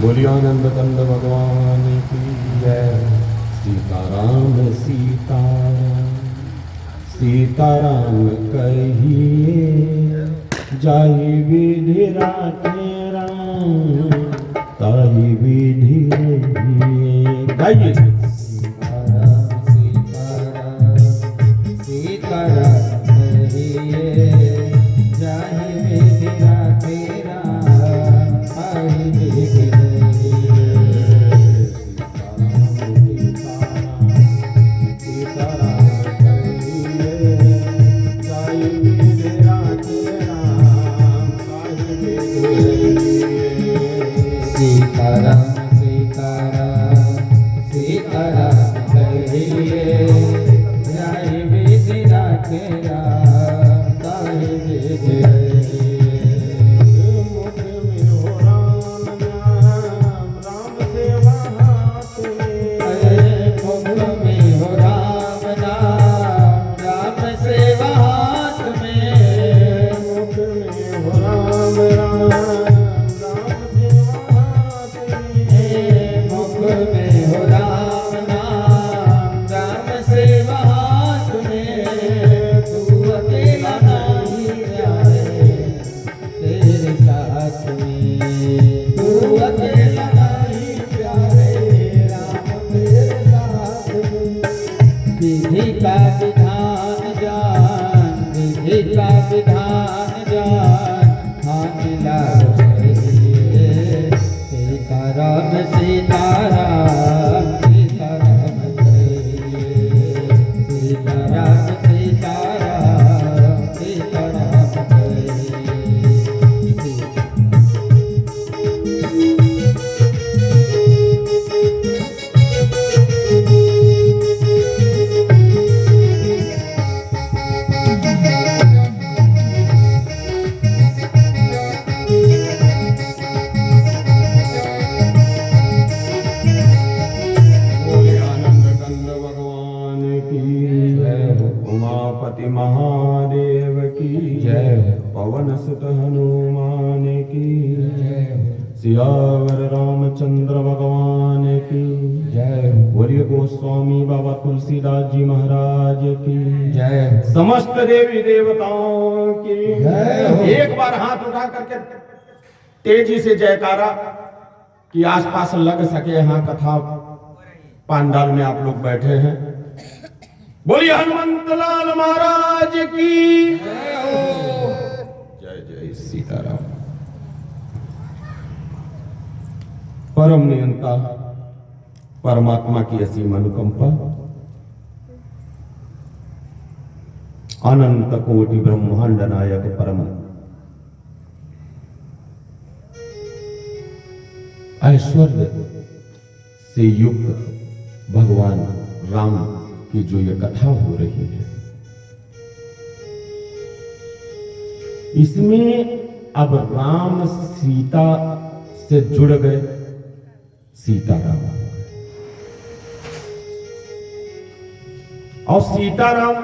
बोलिए आनंद कंद भगवान की जय। सीताराम सीताराम सीताराम कहिए, जाहि विधि राखे राम, ताहि विधि रहिए। गाइए। सीताराम सीताराम सीताराम कहिए, जाहि विधि राखे राम, ताहि विधि रहिए। सीताराम सीताराम सीताराम कहिए, जाहि विधि राखे राम, ताहि विधि रहिए। मुख में हो राम नाम, राम सेवा हाथ में। अरे मुख में हो राम नाम, राम सेवा हाथ में। मुख में हो राम राम, राम सेवा हाथ में। मुख में हो राम नाम, राम सेवा हाथ में। तू अकेला नहीं प्यारे, तेरे साथ में। तू अकेला नहीं प्यारे, राम तेरे साथ में। विधि का विधान जान, विधि का विधान जान, हानि लाभ कहिए। सीताराम सीताराम सीताराम कहिए, सीताराम सीताराम सीताराम कहिए। बोले आनंद कंद भगवान की जय हो। उमापति महादेव की जय हो। पवन सुत हनुमान की जय हो। सियावर रामचंद्र भगवान की जय हो। बोलिए गोस्वामी बाबा तुलसीदास जी महाराज की जय हो। समस्त देवी देवताओं की जय हो। एक बार हाथ उठा करके तेजी से जयकारा कि आसपास लग सके। यहाँ कथा पांडाल में आप लोग बैठे हैं। बोलिए हनुमंत लाल महाराज की जय हो। जय जय सीताराम। परम नियंता परमात्मा की असीम अनुकंपा, अनंत कोटि ब्रह्मांड नायक परम ऐश्वर्य से युक्त भगवान राम की जो ये कथा हो रही है, इसमें अब राम सीता से जुड़ गए। सीताराम और सीताराम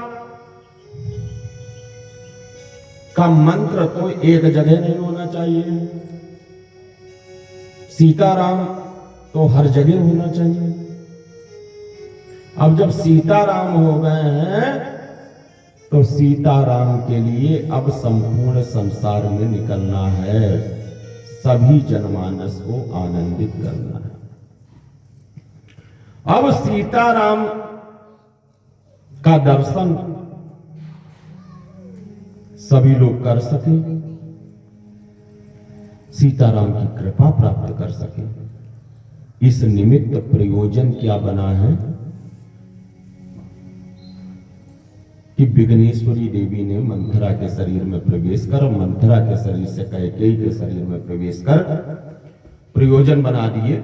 का मंत्र तो एक जगह नहीं होना चाहिए, सीताराम तो हर जगह होना चाहिए। अब जब सीताराम हो गए हैं तो सीताराम के लिए अब संपूर्ण संसार में निकलना है, सभी जनमानस को आनंदित करना है। अब सीताराम का दर्शन सभी लोग कर सके, सीताराम की कृपा प्राप्त कर सके, इस निमित्त प्रयोजन क्या बना है कि विघ्नेश्वरी देवी ने मंथरा के शरीर में प्रवेश कर, मंथरा के शरीर से कैकेयी के शरीर में प्रवेश कर प्रयोजन बना दिए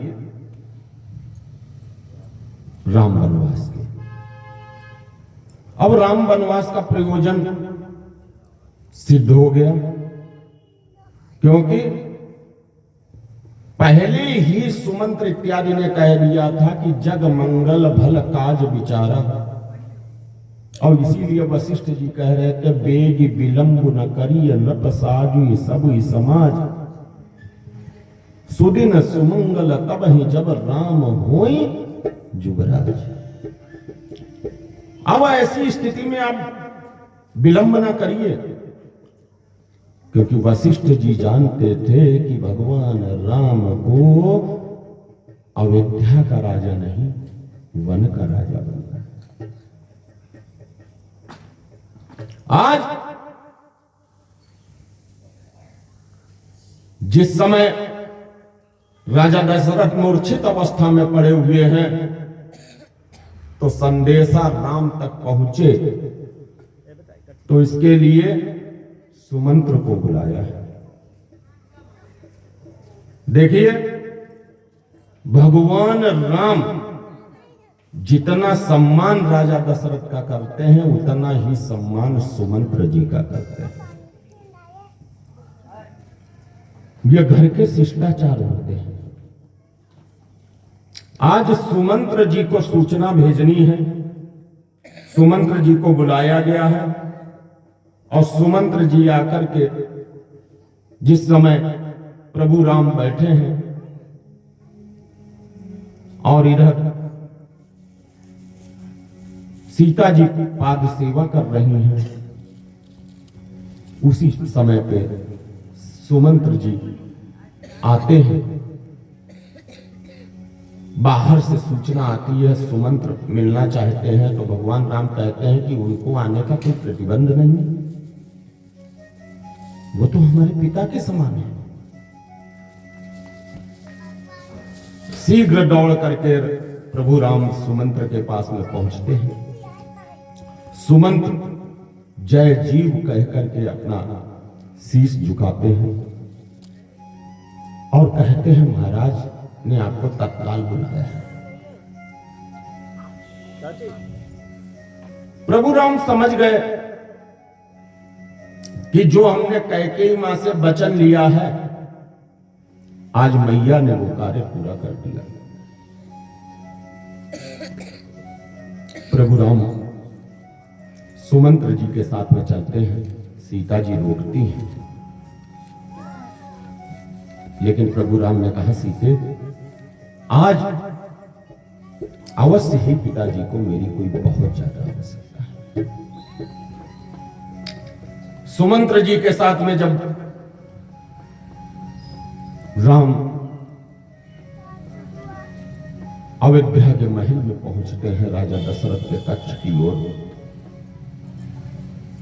राम वनवास के। अब राम वनवास का प्रयोजन सिद्ध हो गया, क्योंकि पहले ही सुमंत्र इत्यादि ने कह दिया था कि जग मंगल भल काज विचारा, और इसीलिए वशिष्ठ जी कह रहे थे बेग विलंब न करिय नट साजु सब समाज। सुदिन सुमंगल तब ही जब राम होई जुबराज। अब ऐसी स्थिति में आप विलंब ना करिए, क्योंकि वशिष्ठ जी जानते थे कि भगवान राम को अयोध्या का राजा नहीं, वन का राजा बनना है। आज जिस समय राजा दशरथ मूर्छित अवस्था में पड़े हुए हैं, तो संदेशा राम तक पहुंचे, तो इसके लिए सुमंत्र को बुलाया है। देखिए, भगवान राम जितना सम्मान राजा दशरथ का करते हैं, उतना ही सम्मान सुमंत्र जी का करते हैं। ये घर के शिष्टाचार होते हैं। आज सुमंत्र जी को सूचना भेजनी है, सुमंत्र जी को बुलाया गया है, और सुमंत्र जी आकर के जिस समय प्रभु राम बैठे हैं और इधर सीता जी पाद सेवा कर रही हैं, उसी समय पे सुमंत्र जी आते हैं। बाहर से सूचना आती है, सुमंत्र मिलना चाहते हैं, तो भगवान राम कहते हैं कि उनको आने का कोई प्रतिबंध नहीं है, वो तो हमारे पिता के समान है। शीघ्र दौड़ करके प्रभु राम सुमंत्र के पास में पहुंचते हैं। सुमंत्र जय जीव कह करके अपना शीश झुकाते हैं और कहते हैं, महाराज ने आपको तत्काल बुलाया है। प्रभु राम समझ गए कि जो हमने कैकेयी मां से वचन लिया है, आज मैया ने वो कार्य पूरा कर दिया। प्रभु राम सुमंत्र जी के साथ में चलते हैं। सीता जी रोकती हैं, लेकिन प्रभु राम ने कहा, सीते, आज अवश्य ही पिताजी को मेरी कोई बहुत ज्यादा आवश्यकता है। सुमंत्र जी के साथ में जब राम अयोध्या के महल में पहुंचते हैं, राजा दशरथ के कक्ष की ओर,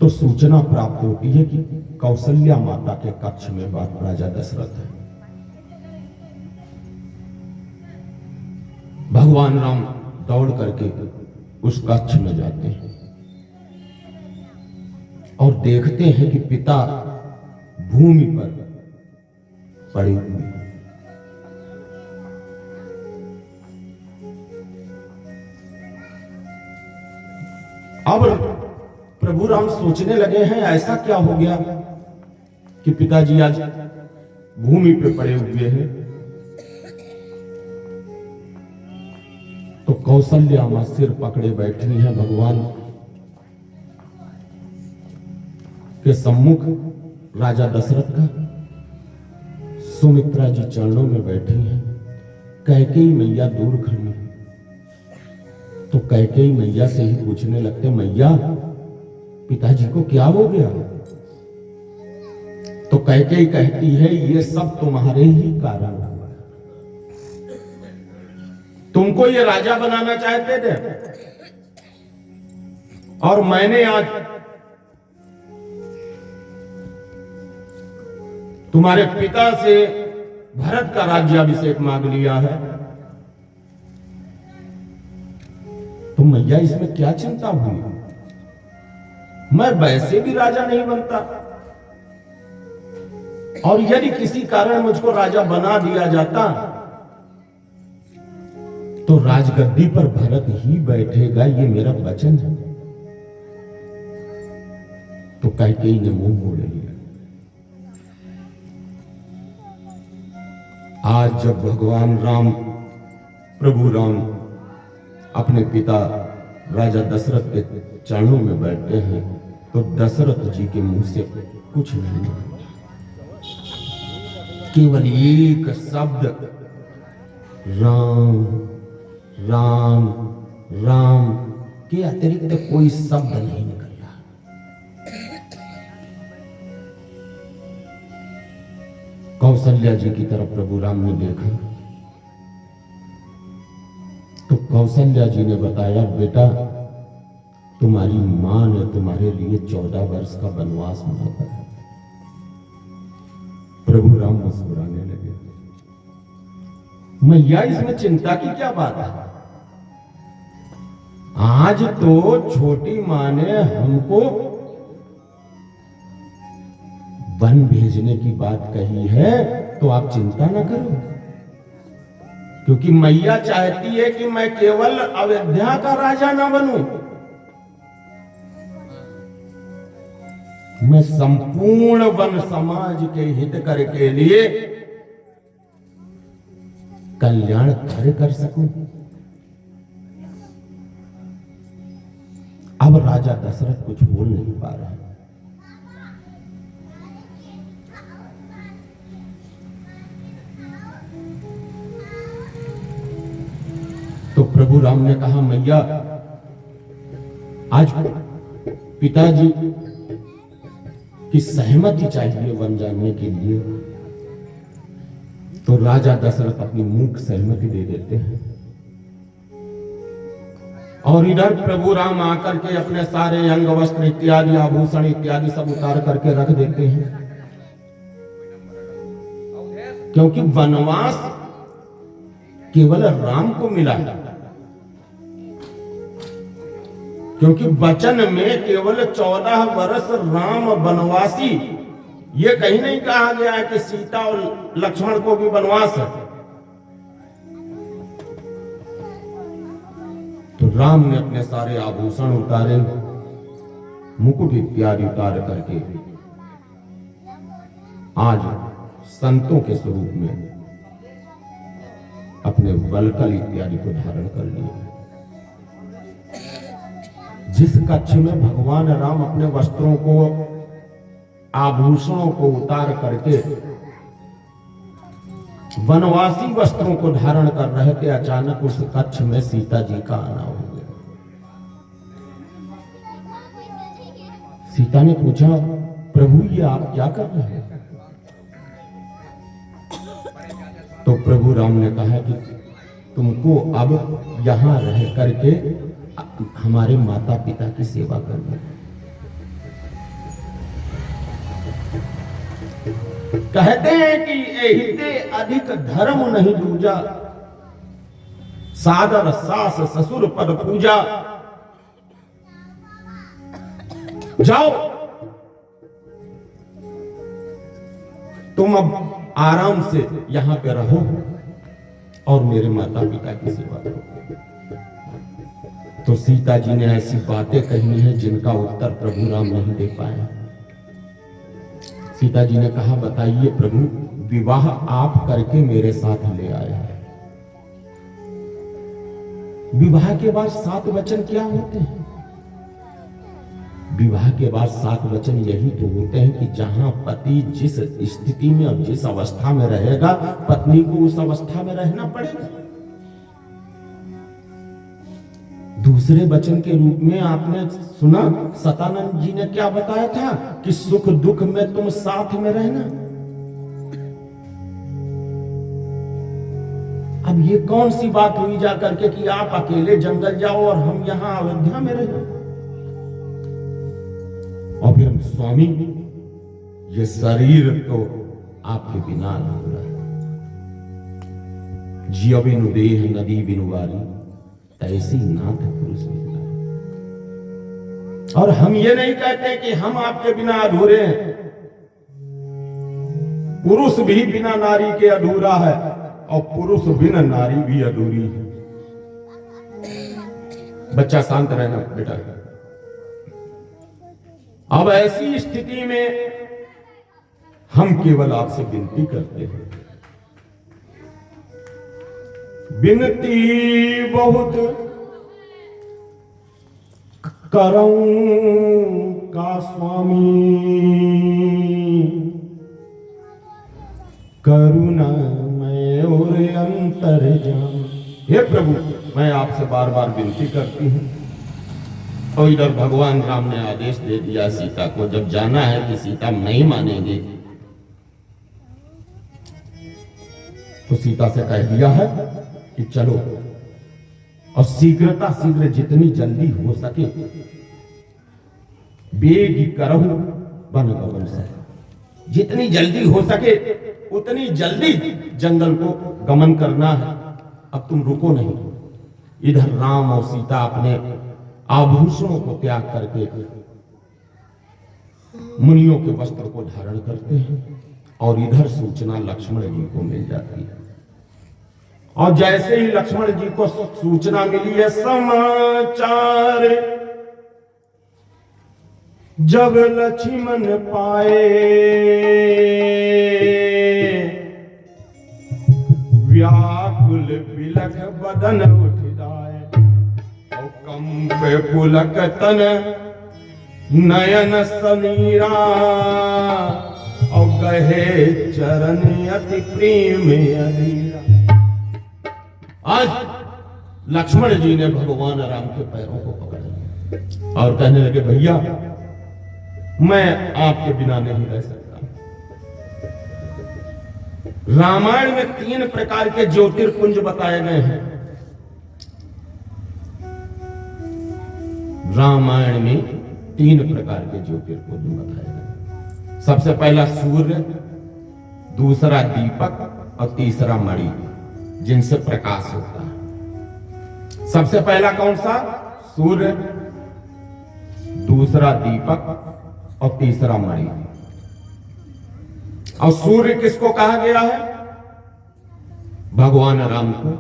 तो सूचना प्राप्त होती है कि कौशल्या माता के कक्ष में राजा दशरथ है। भगवान राम दौड़ करके उस कक्ष में जाते हैं और देखते हैं कि पिता भूमि पर पड़े हुए हैं। अब प्रभु राम सोचने लगे हैं, ऐसा क्या हो गया कि पिताजी आज भूमि पे पड़े हुए हैं। तो कौशल्या मां सिर पकड़े बैठी हैं भगवान के सम्मुख, राजा दशरथ का। सुमित्रा जी चरणों में बैठी हैं, कैकेयी मैया दूर खड़ी है। तो कैकेयी मैया से ही पूछने लगते, मैया पिताजी को क्या हो गया? तो कैकेयी कहती है, ये सब तुम्हारे ही कारण हुआ। तुमको ये राजा बनाना चाहते थे और मैंने आज तुम्हारे पिता से भरत का राज्याभिषेक मांग लिया है। तो मैया इसमें क्या चिंता हुई? मैं वैसे भी राजा नहीं बनता, और यदि किसी कारण मुझको राजा बना दिया जाता तो राजगद्दी पर भरत ही बैठेगा, ये मेरा वचन है। तो कैकेयी ने मुंह मोड़ लिया। आज जब भगवान राम, प्रभु राम अपने पिता राजा दशरथ के चरणों में बैठते हैं, तो दशरथ जी के मुंह से कुछ नहीं निकला। केवल एक शब्द राम राम राम के अतिरिक्त कोई शब्द नहीं निकल रहा। कौशल्या जी की तरफ प्रभु राम ने देखा तो कौशल्या जी ने बताया, बेटा तुम्हारी मां ने तुम्हारे लिए 14 वर्ष का वनवास मांगा है। प्रभु राम मुस्कुराने लगे। मैया इसमें चिंता की क्या बात है? आज तो छोटी मां ने हमको वन भेजने की बात कही है, तो आप चिंता ना करो, क्योंकि मैया चाहती है कि मैं केवल अयोध्या का राजा ना बनूं, मैं संपूर्ण वन समाज के हित के लिए कल्याण कार्य कर सकूं। अब राजा दशरथ कुछ बोल नहीं पा रहे। तो प्रभु राम ने कहा, मैया आज पिताजी की सहमति चाहिए वन जाने के लिए। तो राजा दशरथ अपनी मूक सहमति दे देते हैं और इधर प्रभु राम आकर के अपने सारे अंग वस्त्र इत्यादि आभूषण इत्यादि सब उतार करके रख देते हैं, क्योंकि वनवास केवल राम को मिला है। क्योंकि वचन में केवल 14 वर्ष राम वनवासी, ये कहीं नहीं कहा गया है कि सीता और लक्ष्मण को भी वनवास है। तो राम ने अपने सारे आभूषण उतारे, मुकुट इत्यादि उतार करके आज संतों के स्वरूप में अपने वलकल इत्यादि को धारण कर लिए। जिस कक्ष में भगवान राम अपने वस्त्रों को आभूषणों को उतार करके वनवासी वस्त्रों को धारण कर रहे थे, अचानक उस कक्ष में सीता जी का आना हो गया। सीता ने पूछा, प्रभु ये आप क्या कर रहे हैं? तो प्रभु राम ने कहा कि तुमको अब यहां रह करके हमारे माता पिता की सेवा करनी है। कहते हैं कि एहिते अधिक धर्म नहीं दूजा, सादर सास ससुर पद पूजा। जाओ तुम अब आराम से यहां पे रहो और मेरे माता पिता की सेवा करो। तो सीता जी ने ऐसी बातें कही हैं जिनका उत्तर प्रभु राम नहीं दे पाए। सीता जी ने कहा, बताइए प्रभु, विवाह आप करके मेरे साथ ले आए हैं। विवाह के बाद 7 वचन क्या होते हैं? विवाह के बाद 7 वचन यही तो होते हैं कि जहां पति जिस स्थिति में और जिस अवस्था में रहेगा, पत्नी को उस अवस्था में रहना पड़ेगा। दूसरे वचन के रूप में आपने सुना, सतानंद जी ने क्या बताया था कि सुख दुख में तुम साथ में रहना। अब ये कौन सी बात हुई जा करके कि आप अकेले जंगल जाओ और हम यहां अयोध्या में रहें? और फिर स्वामी, ये शरीर तो आपके बिना अधूरा है। जियो बिनु देह नदी बिनु वारी, ऐसी नाथ पुरुष मिला। और हम ये नहीं कहते कि हम आपके बिना अधूरे हैं। पुरुष भी बिना नारी के अधूरा है और पुरुष बिना नारी भी अधूरी है। बच्चा शांत रहना बेटा। अब ऐसी स्थिति में हम केवल आपसे विनती करते हैं, विनती बहुत करऊं का स्वामी, करुणामय और अंतर्जामी। हे प्रभु, मैं आपसे बार बार विनती करती हूँ। और इधर भगवान राम ने आदेश दे दिया सीता को, जब जाना है कि सीता नहीं मानेंगे, तो सीता से कह दिया है कि चलो, और शीघ्र जितनी जल्दी हो सके बेगी करहु वन गमन से, जितनी जल्दी हो सके उतनी जल्दी जंगल को गमन करना है। अब तुम रुको नहीं। इधर राम और सीता अपने आभूषणों को त्याग करके मुनियों के वस्त्र को धारण करते हैं, और इधर सूचना लक्ष्मण जी को मिल जाती है। और जैसे ही लक्ष्मण जी को सूचना मिली है, समाचार जब लक्ष्मण पाए, व्याकुल बिलख बदन उठ जाए, और कंप पुलक तन नयन समीरा, और गहे चरण अति प्रेम अधीरा। आज लक्ष्मण जी ने भगवान राम के पैरों को पकड़ लिया और कहने लगे, भैया मैं आपके बिना नहीं रह सकता। रामायण में 3 प्रकार के ज्योतिर्पुंज बताए गए हैं। रामायण में 3 प्रकार के ज्योतिर्पुंज बताए गए। सबसे पहला सूर्य, दूसरा दीपक और तीसरा मणि, जिनसे प्रकाश होता है। सबसे पहला कौन सा? सूर्य, दूसरा दीपक और तीसरा मणि। और सूर्य किसको कहा गया है? भगवान राम को।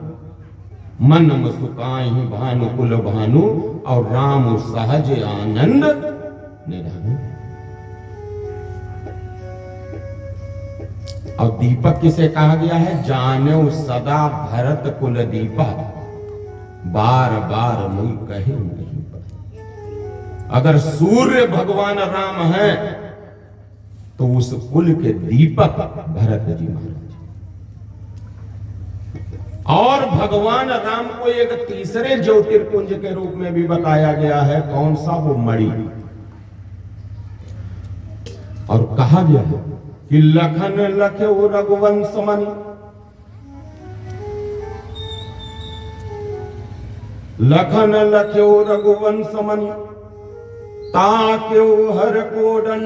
मन मुस्काहि भानुकुल भानु, और राम सहज आनंद निधानु। और दीपक किसे कहा गया है? जान्यो सदा भरत कुल दीपा, बार बार मुई कहे नहीं पाए। अगर सूर्य भगवान राम है तो उस कुल के दीपक भरत जी महाराज। और भगवान राम को एक तीसरे ज्योतिर्पुंज के रूप में भी बताया गया है। कौन सा? वो मणि। और कहा गया है कि लखन लख्यो रघुवंश मणि, लखन लख्यो रघुवंश मणि, ताक्यो हर कोडन,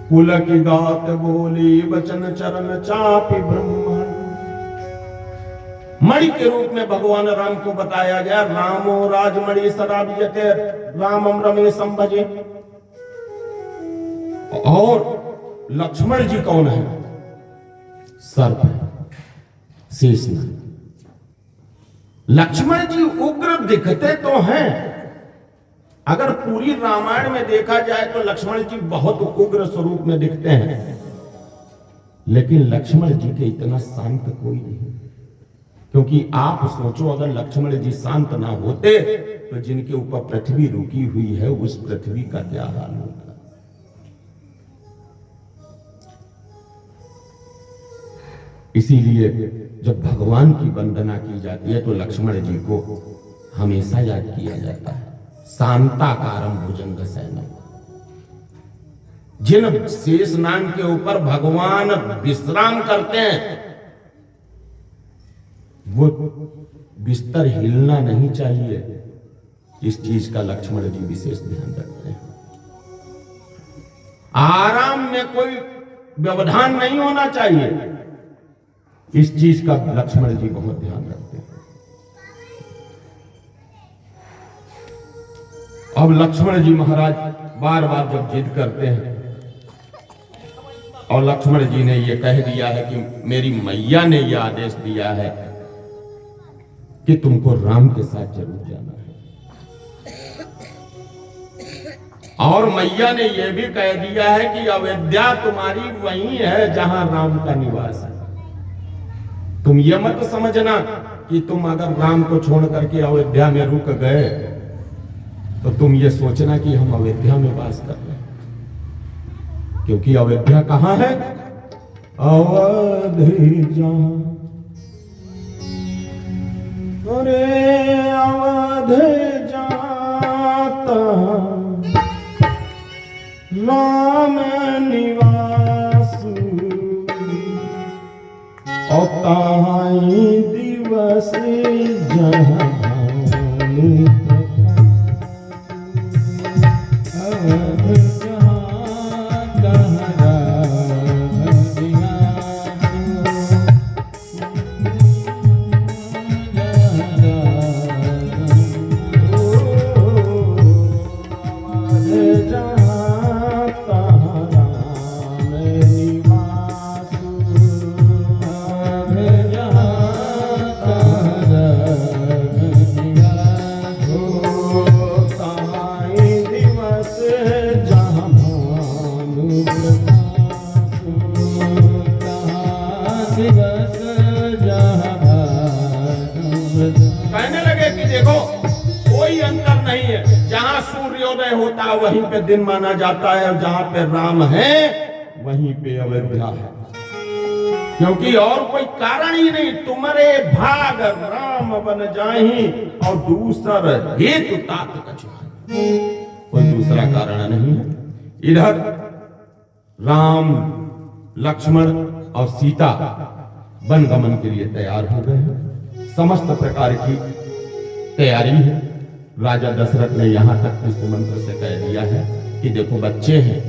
कुल की गात बोली वचन चरण चापि ब्रह्मण। मणि के रूप में भगवान राम को बताया गया। रामो राजमणि सदा विजते, रामम रमेशम भजे। और लक्ष्मण जी कौन है? सर्प है, शेषनाग। लक्ष्मण जी उग्र दिखते तो हैं। अगर पूरी रामायण में देखा जाए तो लक्ष्मण जी बहुत उग्र स्वरूप में दिखते हैं, लेकिन लक्ष्मण जी के इतना शांत कोई नहीं। क्योंकि आप सोचो, अगर लक्ष्मण जी शांत ना होते तो जिनके ऊपर पृथ्वी रुकी हुई है उस पृथ्वी का क्या हाल होता। इसीलिए जब भगवान की वंदना की जाती है तो लक्ष्मण जी को हमेशा याद किया जाता है। शांताकारम भुजंग सैनम। जिन शेषनाग के ऊपर भगवान विश्राम करते हैं वो बिस्तर हिलना नहीं चाहिए। इस चीज का लक्ष्मण जी विशेष ध्यान रखते हैं। आराम में कोई व्यवधान नहीं होना चाहिए। इस चीज का लक्ष्मण जी बहुत ध्यान रखते हैं। अब लक्ष्मण जी महाराज बार बार जब जिद करते हैं और लक्ष्मण जी ने यह कह दिया है कि मेरी मैया ने यह आदेश दिया है कि तुमको राम के साथ जरूर जाना है, और मैया ने यह भी कह दिया है कि अयोध्या तुम्हारी वही है जहां राम का निवास है। तुम ये मत समझना कि तुम अगर राम को छोड़ करके अयोध्या में रुक गए तो तुम ये सोचना कि हम अयोध्या में वास कर रहे हैं, क्योंकि अयोध्या कहां है? अवध जहाँ अरे अवध जाता राम निवास और ताई दिवस जहाँ कहने लगे कि देखो कोई अंतर नहीं है, जहां सूर्योदय होता है वहीं पे दिन माना जाता है, और जहां पे राम है वहीं पे अयोध्या है, क्योंकि और कोई कारण ही नहीं। तुम्हारे भाग राम बन जाहि और दूसर हेतु तात कछु, कोई दूसरा कारण नहीं है। इधर राम लक्ष्मण और सीता वन गमन के लिए तैयार हो गए हैं, समस्त प्रकार की तैयारी है। राजा दशरथ ने यहां तक कि सुमंत्र से कह दिया है कि देखो बच्चे हैं,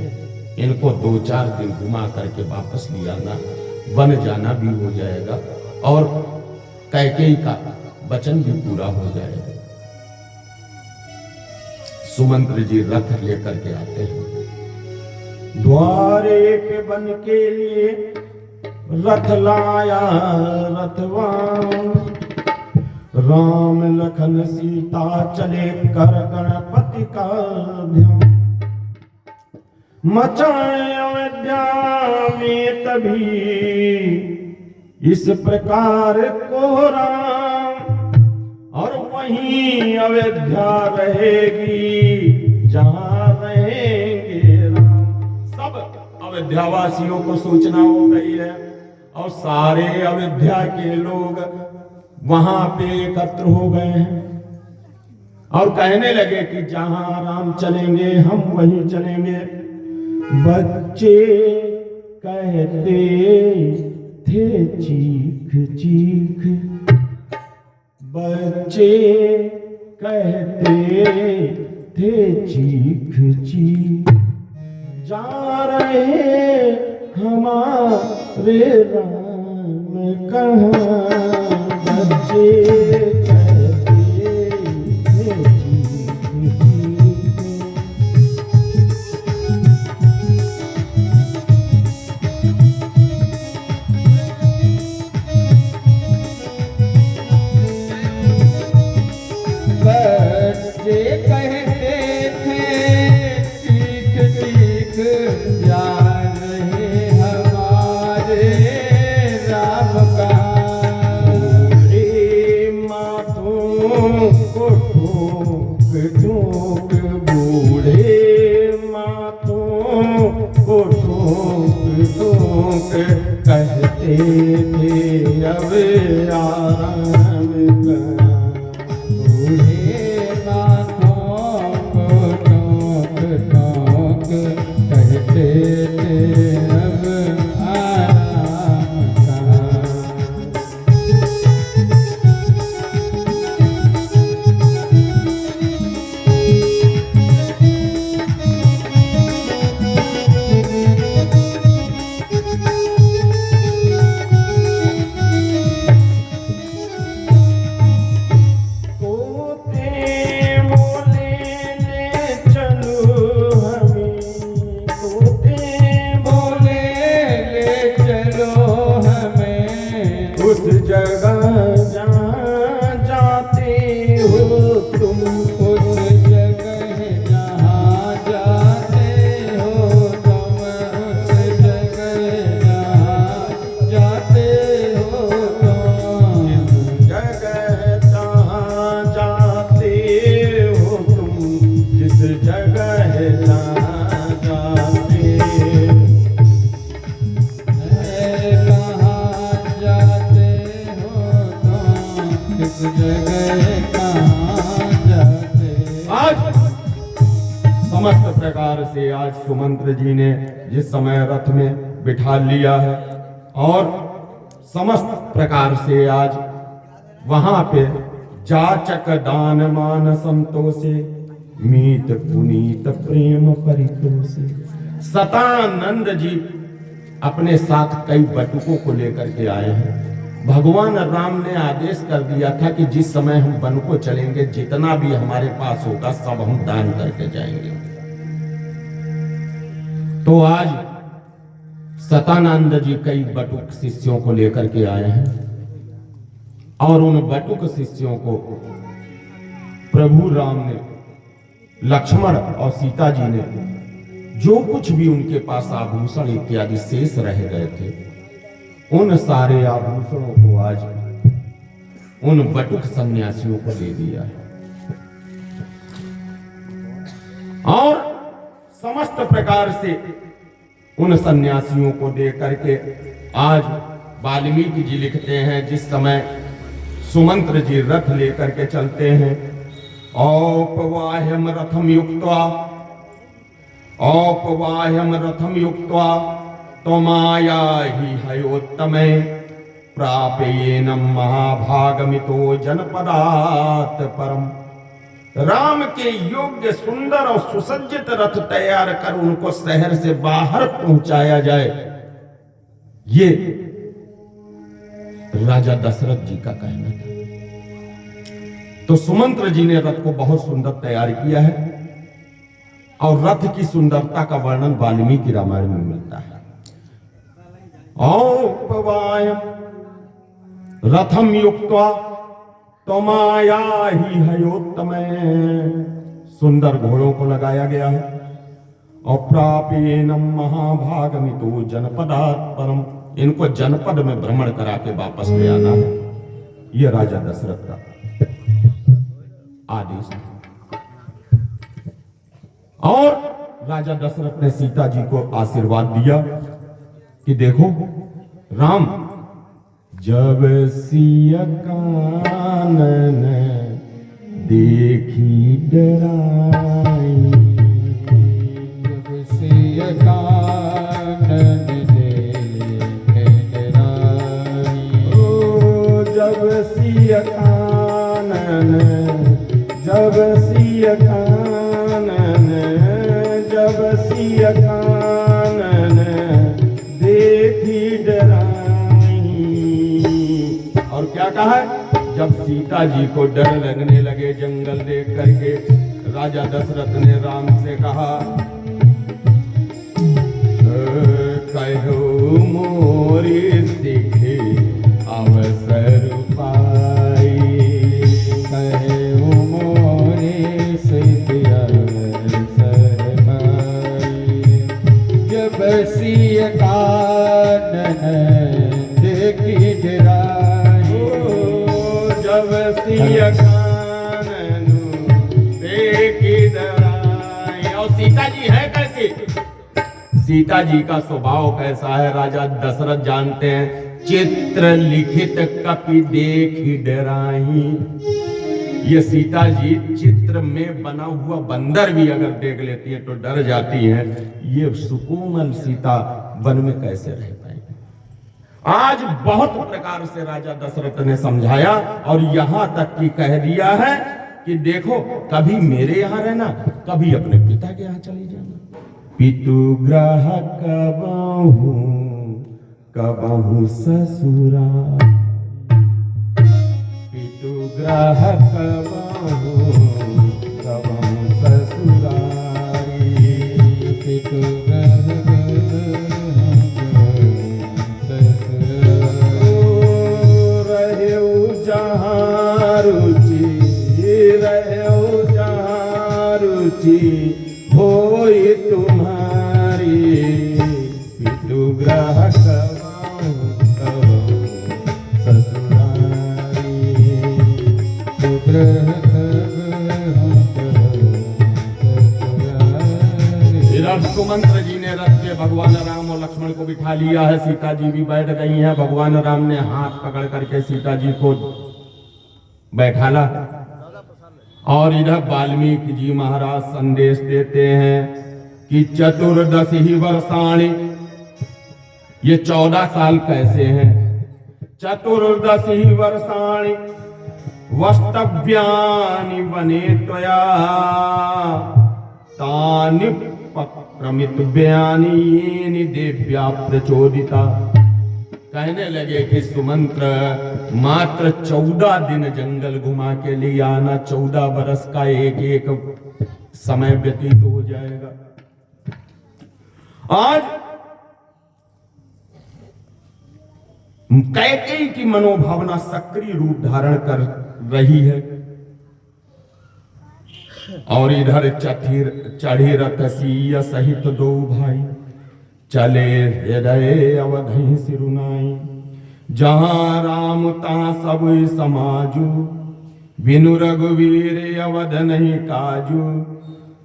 इनको 2-4 दिन घुमा करके वापस ले आना, वन जाना भी हो जाएगा और कैकेयी का वचन भी पूरा हो जाएगा। सुमंत्र जी रथ लेकर के आते हैं, द्वारे पे वन के लिए रथ लाया रथवान, राम लखन सीता चले कर गणपति का ध्यान, मचाए अयोध्या में तभी इस प्रकार को राम, और वहीं अयोध्या रहेगी जहां रहेंगे राम। सब अयोध्यावासियों को सूचना हो गई है और सारे अयोध्या के लोग वहां पे एकत्र हो गए हैं और कहने लगे कि जहां राम चलेंगे हम वहीं चलेंगे। बच्चे कहते थे चीख चीख, बच्चे कहते थे चीख चीख, जा रहे हमारे राम कहाँ, बच्चे कहते थे चीख चीख। बच्चे कहते थे चीख चीख, जा रहे हमारे राम कहाँ, रे माथों को ठोक ठोक, बूढ़े माथों को ठोक ठोक, कहते थे अब आराम कर। बूढ़े माथों को टोक टोक, कहते थे अब आराम कहाँ। समस्त प्रकार से आज सुमंत्र जी ने जिस समय रथ में बिठा लिया है और समस्त प्रकार से आज वहां पे जाचक दान मान संतोषे मीत पुनीत प्रेम परितोषे। सतानंद जी अपने साथ कई बटुकों को लेकर के आए हैं। भगवान राम ने आदेश कर दिया था कि जिस समय हम वन को चलेंगे जितना भी हमारे पास होगा सब हम दान करके जाएंगे। तो आज सतानंद जी कई बटुक शिष्यों को लेकर के आए हैं और उन बटुक शिष्यों को प्रभु राम ने, लक्ष्मण और सीता जी ने जो कुछ भी उनके पास आभूषण इत्यादि शेष रह गए थे उन सारे आभूषणों को आज उन बटुक सन्यासियों को दे दिया है और समस्त प्रकार से उन सन्यासियों को दे करके आज वाल्मीकि जी लिखते हैं जिस समय सुमंत्र जी रथ लेकर के चलते हैं औपवाह्यम रथम युक्त्वा त्वमाया हि हयोत्तमे प्रापेयेनं महाभागमितो जनपदात् परम। राम के योग्य सुंदर और सुसज्जित रथ तैयार कर उनको शहर से बाहर पहुंचाया जाए, ये राजा दशरथ जी का कहना था। तो सुमंत्र जी ने रथ को बहुत सुंदर तैयार किया है और रथ की सुंदरता का वर्णन वाल्मीकि रामायण में मिलता है। औपवाह्यम रथम युक्त्वा त्वमाया हि हयोत्तमे, सुंदर घोड़ों को लगाया गया है और प्रापेयेनं महाभागमितो जनपदात् परम, इनको जनपद में भ्रमण करा के वापस ले आना है। यह राजा दशरथ का आदेश है। और राजा दशरथ ने सीता जी को आशीर्वाद दिया कि देखो राम, जब सिया कानन देखी डराई, जब सिया कानन देखे डराई, ओ जब सिया कानन, जब सिया कानन, जब सिया कानन देखी डराई। और क्या कहा है? जब सीता जी को डर लगने लगे जंगल देख करके, राजा दशरथ ने राम से कहा कहो मोरी सिखे अवसर पाई, कहो मोरी सिखे अवसर पाई। जब सिया कानन देखी डराई, जब सिया कानन देखी डराई। और सीता जी है कैसी? सीता जी का स्वभाव कैसा है राजा दशरथ जानते हैं। चित्र लिखित कपि देखी डराई। ये सीता जी चित्र में बना हुआ बंदर भी अगर देख लेती है तो डर जाती हैं। ये सुकोमल सीता वन में कैसे रह पाएगी? आज बहुत प्रकार से राजा दशरथ ने समझाया और यहां तक कि कह दिया है कि देखो कभी मेरे यहाँ रहना, कभी अपने पिता के यहाँ चली जाना। पितु ग्रह कबहू कबहू ससुरा, पितु ग्रह कबहू कबहू ससुरारी, पितु ग्रह रहु जहाँ रुचि, रहु जहाँ रुचि होई तुम्हारी, पितु ग्रह कबहू कबहू ससुरारी, पितु ग्रह कबहू ससुरारी। इधर सुमंत्र जी ने रथ पे भगवान राम और लक्ष्मण को बिठा लिया है। सीता जी भी बैठ गई हैं। भगवान राम ने हाथ पकड़ करके सीता जी को बैठाला और इधर वाल्मीकि जी महाराज संदेश देते हैं कि चतुर्दशी वर्षाणि, ये 14 साल कैसे हैं? चतुर्दशी वर्षाणि वष्टव्यानि वने त्वया तानि प्रमितव्यानि येनि देव्या प्रचोदिता। कहने लगे कि सुमंत्र मात्र 14 दिन जंगल घुमा के लिए आना, 14 बरस का एक एक समय व्यतीत हो जाएगा। आज कैकेयी की मनोभावना सक्रिय रूप धारण कर रही है और इधर चढ़े रथ सिया सहित दो भाई चले हृदय अवधि सिरुनाई। जहां राम तहां सब समाजू, बिनु रघुवीर अवध नहीं काजू।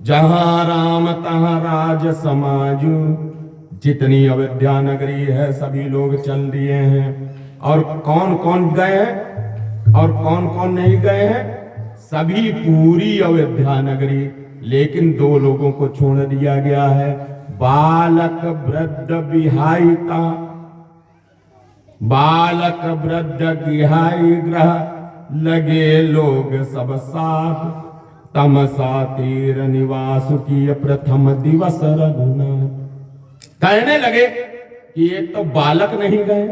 जहां राम तहां राज समाजू, जितनी अयोध्या नगरी है सभी लोग चल दिए हैं। और कौन कौन गए हैं और कौन कौन नहीं गए हैं? सभी पूरी अयोध्या नगरी, लेकिन 2 लोगों को छोड़ दिया गया है, बालक वृद्ध विहायिता। बालक वृद्ध विहायी ग्रह लगे लोग सब साथ, तमसा तीर निवास की प्रथम दिवस रघुनाथ। कहने लगे कि एक तो बालक नहीं गए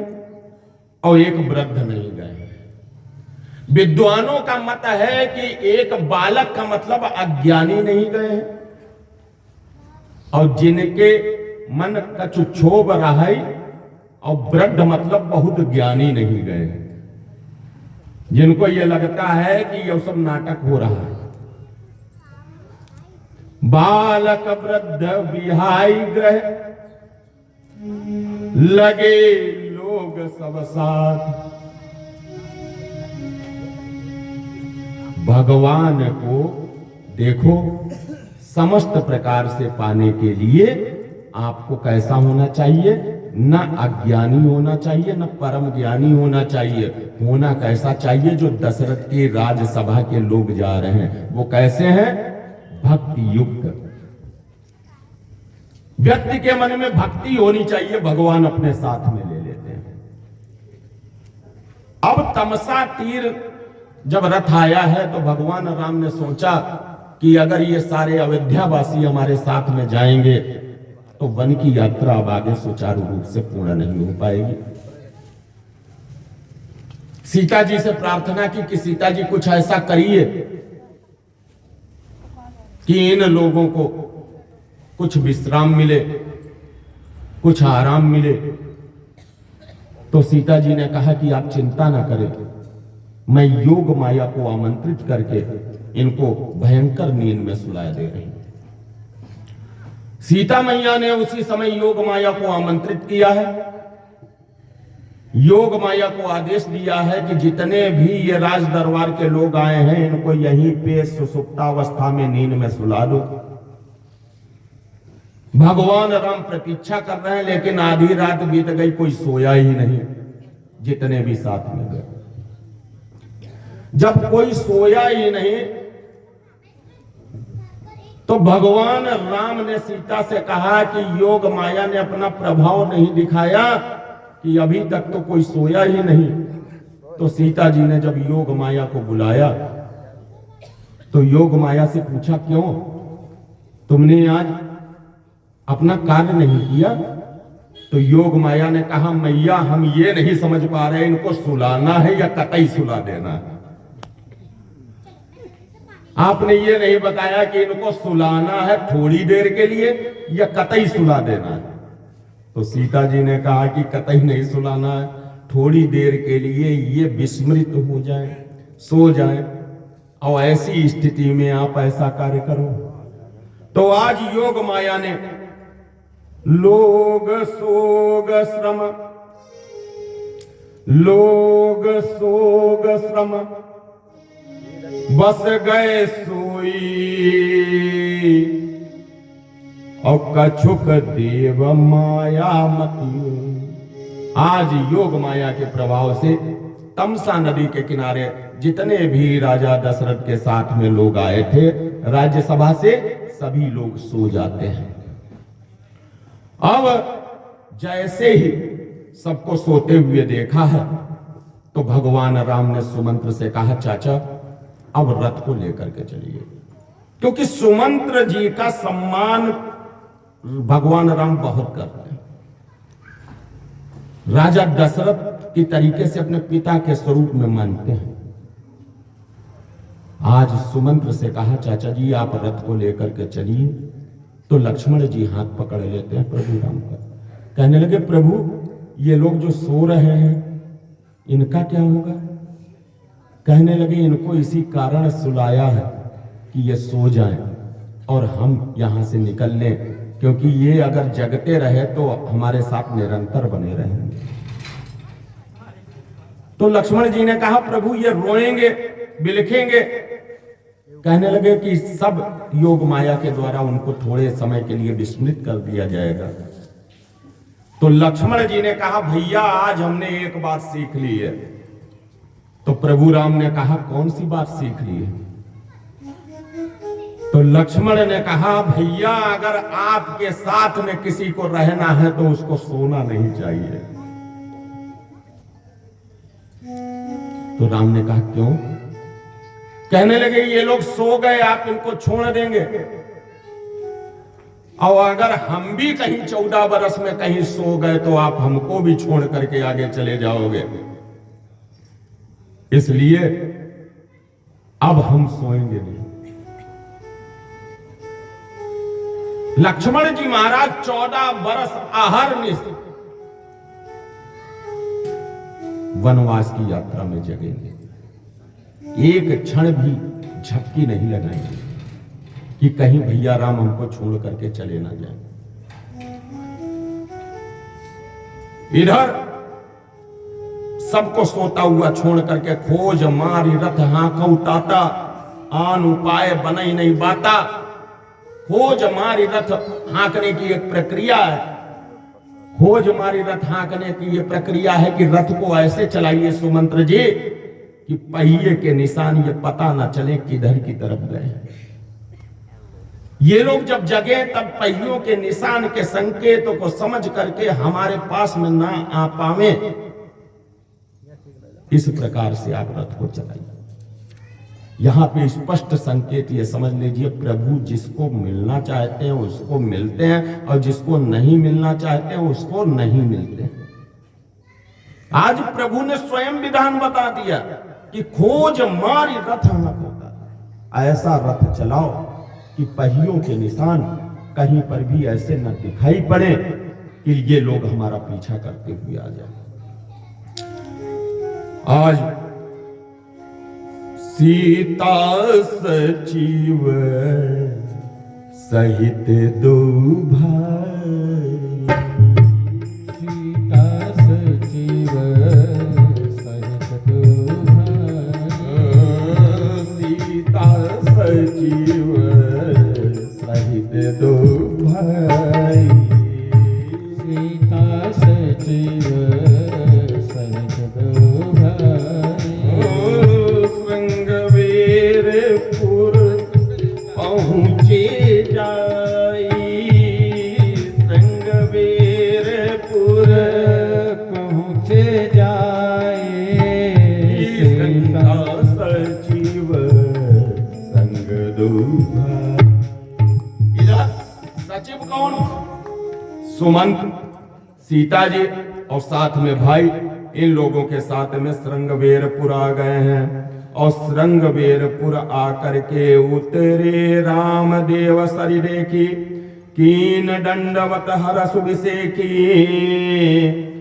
और एक वृद्ध नहीं गए। विद्वानों का मत है कि एक बालक का मतलब अज्ञानी नहीं गए और जिनके मन कछु क्षोभ रहा और वृद्ध मतलब बहुत ज्ञानी नहीं गए, जिनको ये लगता है कि ये सब नाटक हो रहा है। बालक वृद्ध विहाई ग्रह लगे लोग सब साथ। भगवान को देखो, समस्त प्रकार से पाने के लिए आपको कैसा होना चाहिए? न अज्ञानी होना चाहिए, न परम ज्ञानी होना चाहिए। होना कैसा चाहिए? जो दशरथ की राजसभा के लोग जा रहे हैं वो कैसे हैं? भक्ति युक्त। व्यक्ति के मन में भक्ति होनी चाहिए, भगवान अपने साथ में ले लेते हैं। अब तमसा तीर जब रथ आया है तो भगवान राम ने सोचा कि अगर ये सारे अयोध्यावासी हमारे साथ में जाएंगे तो वन की यात्रा अब आगे सुचारू रूप से पूर्ण नहीं हो पाएगी। सीता जी से प्रार्थना की कि सीता जी कुछ ऐसा करिए कि इन लोगों को कुछ विश्राम मिले, कुछ आराम मिले। तो सीता जी ने कहा कि आप चिंता ना करें, मैं योग माया को आमंत्रित करके इनको भयंकर नींद में सुला दे रही हूं। सीता मैया ने उसी समय योग माया को आमंत्रित किया है। योग माया को आदेश दिया है कि जितने भी ये राज दरबार के लोग आए हैं इनको यहीं पे सुसुप्तावस्था में नींद में सुला दो। भगवान राम प्रतीक्षा कर रहे हैं, लेकिन आधी रात बीत गई, कोई सोया ही नहीं, जितने भी साथ में गए। जब कोई सोया ही नहीं तो भगवान राम ने सीता से कहा कि योग माया ने अपना प्रभाव नहीं दिखाया कि अभी तक तो कोई सोया ही नहीं। तो सीता जी ने जब योग माया को बुलाया तो योग माया से पूछा, क्यों तुमने आज अपना कार्य नहीं किया? तो योग माया ने कहा, मैया हम ये नहीं समझ पा रहे इनको सुलाना है या कतई सुला देना है। आपने ये नहीं बताया कि इनको सुलाना है थोड़ी देर के लिए या कतई सुला देना है। तो सीता जी ने कहा कि कतई नहीं सुलाना है, थोड़ी देर के लिए ये विस्मृत हो जाए, सो जाए, और ऐसी स्थिति में आप ऐसा कार्य करो। तो आज योग माया ने लोग सोग श्रम बस गए सोई, और कछुक देव माया मती। आज योग माया के प्रभाव से तमसा नदी के किनारे जितने भी राजा दशरथ के साथ में लोग आए थे राज्यसभा से, सभी लोग सो जाते हैं। अब जैसे ही सबको सोते हुए देखा है तो भगवान राम ने सुमंत्र से कहा, चाचा अब रथ को लेकर के चलिए, क्योंकि सुमंत्र जी का सम्मान भगवान राम बहुत करते हैं। राजा दशरथ की तरीके से अपने पिता के स्वरूप में मानते हैं। आज सुमंत्र से कहा, चाचा जी आप रथ को लेकर के चलिए। तो लक्ष्मण जी हाथ पकड़ लेते हैं प्रभु राम का, कहने लगे, प्रभु ये लोग जो सो रहे हैं इनका क्या होगा? कहने लगे, इनको इसी कारण सुलाया है कि ये सो जाएं और हम यहां से निकल लें, क्योंकि ये अगर जगते रहे तो हमारे साथ निरंतर बने रहेंगे। तो लक्ष्मण जी ने कहा, प्रभु ये रोएंगे, बिलखेंगे। कहने लगे कि सब योग माया के द्वारा उनको थोड़े समय के लिए विस्मृत कर दिया जाएगा। तो लक्ष्मण जी ने कहा, भैया आज हमने एक बात सीख ली है। तो प्रभु राम ने कहा, कौन सी बात सीख ली है? तो लक्ष्मण ने कहा, भैया अगर आपके साथ में किसी को रहना है तो उसको सोना नहीं चाहिए। तो राम ने कहा, क्यों? कहने लगे, ये लोग सो गए, आप इनको छोड़ देंगे, और अगर हम भी कहीं 14 बरस में कहीं सो गए तो आप हमको भी छोड़ करके आगे चले जाओगे, इसलिए अब हम सोएंगे नहीं। लक्ष्मण जी महाराज 14 बरस अहरनिश वनवास की यात्रा में जगेंगे, एक क्षण भी झपकी नहीं लगाएंगे कि कहीं भैया राम हमको छोड़ करके चले ना जाए। इधर सबको सोता हुआ छोड़ करके खोज मारी रथ हाँकऊ ताता, आन उपाय बनई नहीं बाता। खोज मारी रथ हाँकने की एक प्रक्रिया है। खोज मारी रथ हाँकने की ये प्रक्रिया है कि रथ को ऐसे चलाइए सुमंत्र जी कि पहिए के निशान ये पता ना चले किधर की तरफ गए। ये लोग जब जगे तब पहियों के निशान के संकेतों को समझ करके हमारे पास में ना आ पावे, इस प्रकार से आप रथ को चलाइए। यहां पे स्पष्ट संकेत ये समझ लीजिए, प्रभु जिसको मिलना चाहते हैं उसको मिलते हैं और जिसको नहीं मिलना चाहते हैं उसको नहीं मिलते हैं। आज प्रभु ने स्वयं विधान बता दिया कि खोज मारी रथ हाँकता, ऐसा रथ चलाओ कि पहियों के निशान कहीं पर भी ऐसे न दिखाई पड़े कि ये लोग हमारा पीछा करते हुए आ जाए। आज सीता सचिव सहित दो भाई, सीता सचिव सहित दो भाई, सीता सचिव सहित दो भाई, सीता सचिव सहित दो भाई, श्रृंगवीरपुर पहुँचे जाई, श्रृंगवीरपुर पहुँचे जाए, सीता सचिव संग दो भाई। इधर सचिव कौन? सुमंत, सीता जी और साथ में भाई, इन लोगों के साथ में श्रृंगवीरपुर आ गए हैं। और श्रृंगवीरपुर आकर के उतरे रामदेव सरि देखी, कीन दंडवत हरसु विसेकी,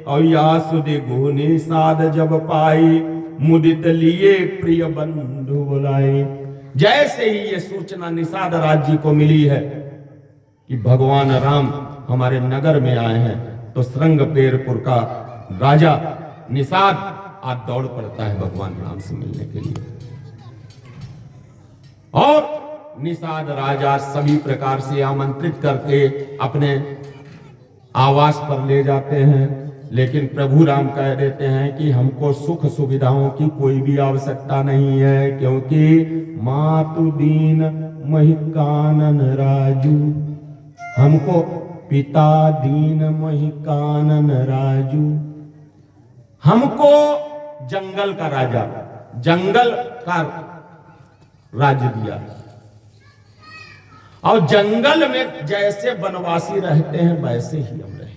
और यासुदि गुनि साध जब पाई, मुदित लिए प्रिय बंधु बुलाई। जैसे ही ये सूचना निषाद राज्य को मिली है कि भगवान राम हमारे नगर में आए हैं, तो श्रृंगवीरपुर का राजा निषाद आज दौड़ पड़ता है भगवान राम से मिलने के लिए। और निषाद राजा सभी प्रकार से आमंत्रित करके अपने आवास पर ले जाते हैं। लेकिन प्रभु राम कह देते हैं कि हमको सुख सुविधाओं की कोई भी आवश्यकता नहीं है, क्योंकि मातु दीन महि कानन राजू, हमको पिता दीन महि कानन राजू, हमको जंगल का राजा, जंगल का राज्य दिया, और जंगल में जैसे वनवासी रहते हैं वैसे ही हम रहें।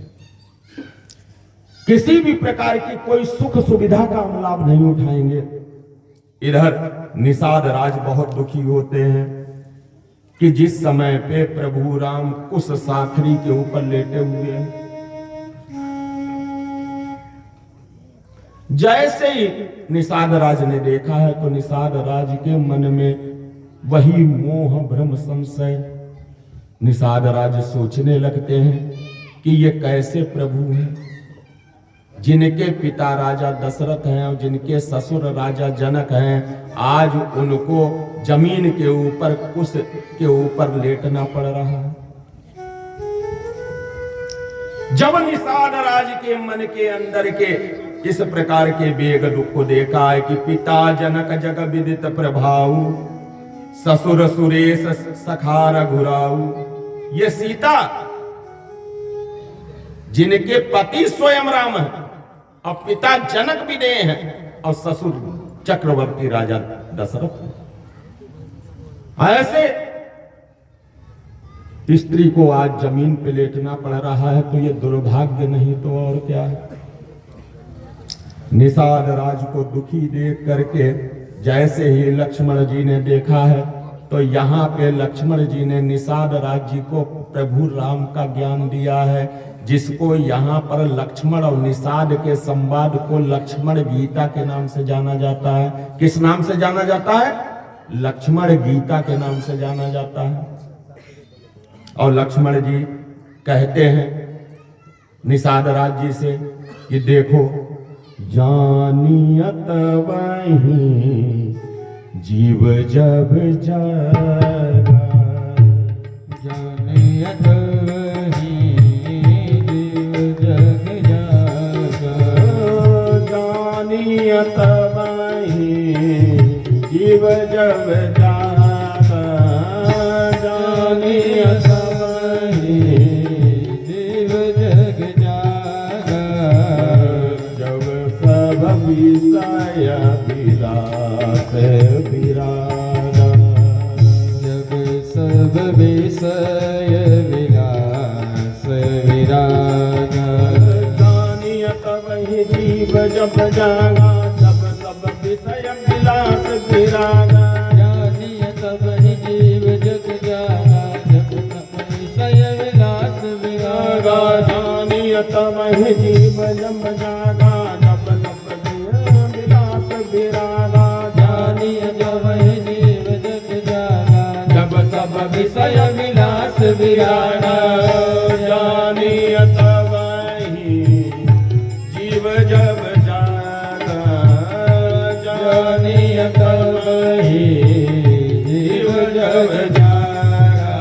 किसी भी प्रकार की कोई सुख सुविधा का हम लाभ नहीं उठाएंगे। इधर निषाद राज बहुत दुखी होते हैं कि जिस समय पे प्रभु राम कुश साखरी के ऊपर लेटे हुए हैं, जैसे ही निषाद राज ने देखा है तो निषाद राज के मन में वही मोह भ्रम संशय, निषाद राज सोचने लगते हैं कि ये कैसे प्रभु हैं, जिनके पिता राजा दशरथ हैं और जिनके ससुर राजा जनक हैं, आज उनको जमीन के ऊपर कुश के ऊपर लेटना पड़ रहा है। जब निषाद राज के मन के अंदर के इस प्रकार के वेग दुख को देखा है कि पिता जनक जग विदित प्रभाऊ, ससुर सुरेश सखा रघुराऊ, ये सीता जिनके पति स्वयं राम है और पिता जनक भी दे हैं और ससुर चक्रवर्ती राजा दशरथ, ऐसे स्त्री को आज जमीन पे लेटना पड़ रहा है, तो ये दुर्भाग्य नहीं तो और क्या है। निषाद राज को दुखी देख करके जैसे ही लक्ष्मण जी ने देखा है, तो यहाँ पे लक्ष्मण जी ने निषाद राज जी को प्रभु राम का ज्ञान दिया है, जिसको यहाँ पर लक्ष्मण और निषाद के संवाद को लक्ष्मण गीता के नाम से जाना जाता है। किस नाम से जाना जाता है? लक्ष्मण गीता के नाम से जाना जाता है। और लक्ष्मण जी कहते हैं निषाद राज जी से कि देखो, जानियत वही जीव जब जागा, जानियत वही जीव जग जागा, जानियत वही जीव जब जागा, जानियत वही जीव जग जागा, जब सब विषय विलास विरागा, जब सब विषय विलास विरागा, जानियत वही जीव जब जागा, जब सब विषय विलास विरागा, जानियत वही जीव जग जागा, जब सब विषय विलास विरागा, जानियत वही जीव जब जागा, जब सब विलास विरागा, जानियत वही जीव जग जागा, जब सब विषय विलास विरागा, जानियत वही जीव जब जागा, जानियत वही जीव जब जागा,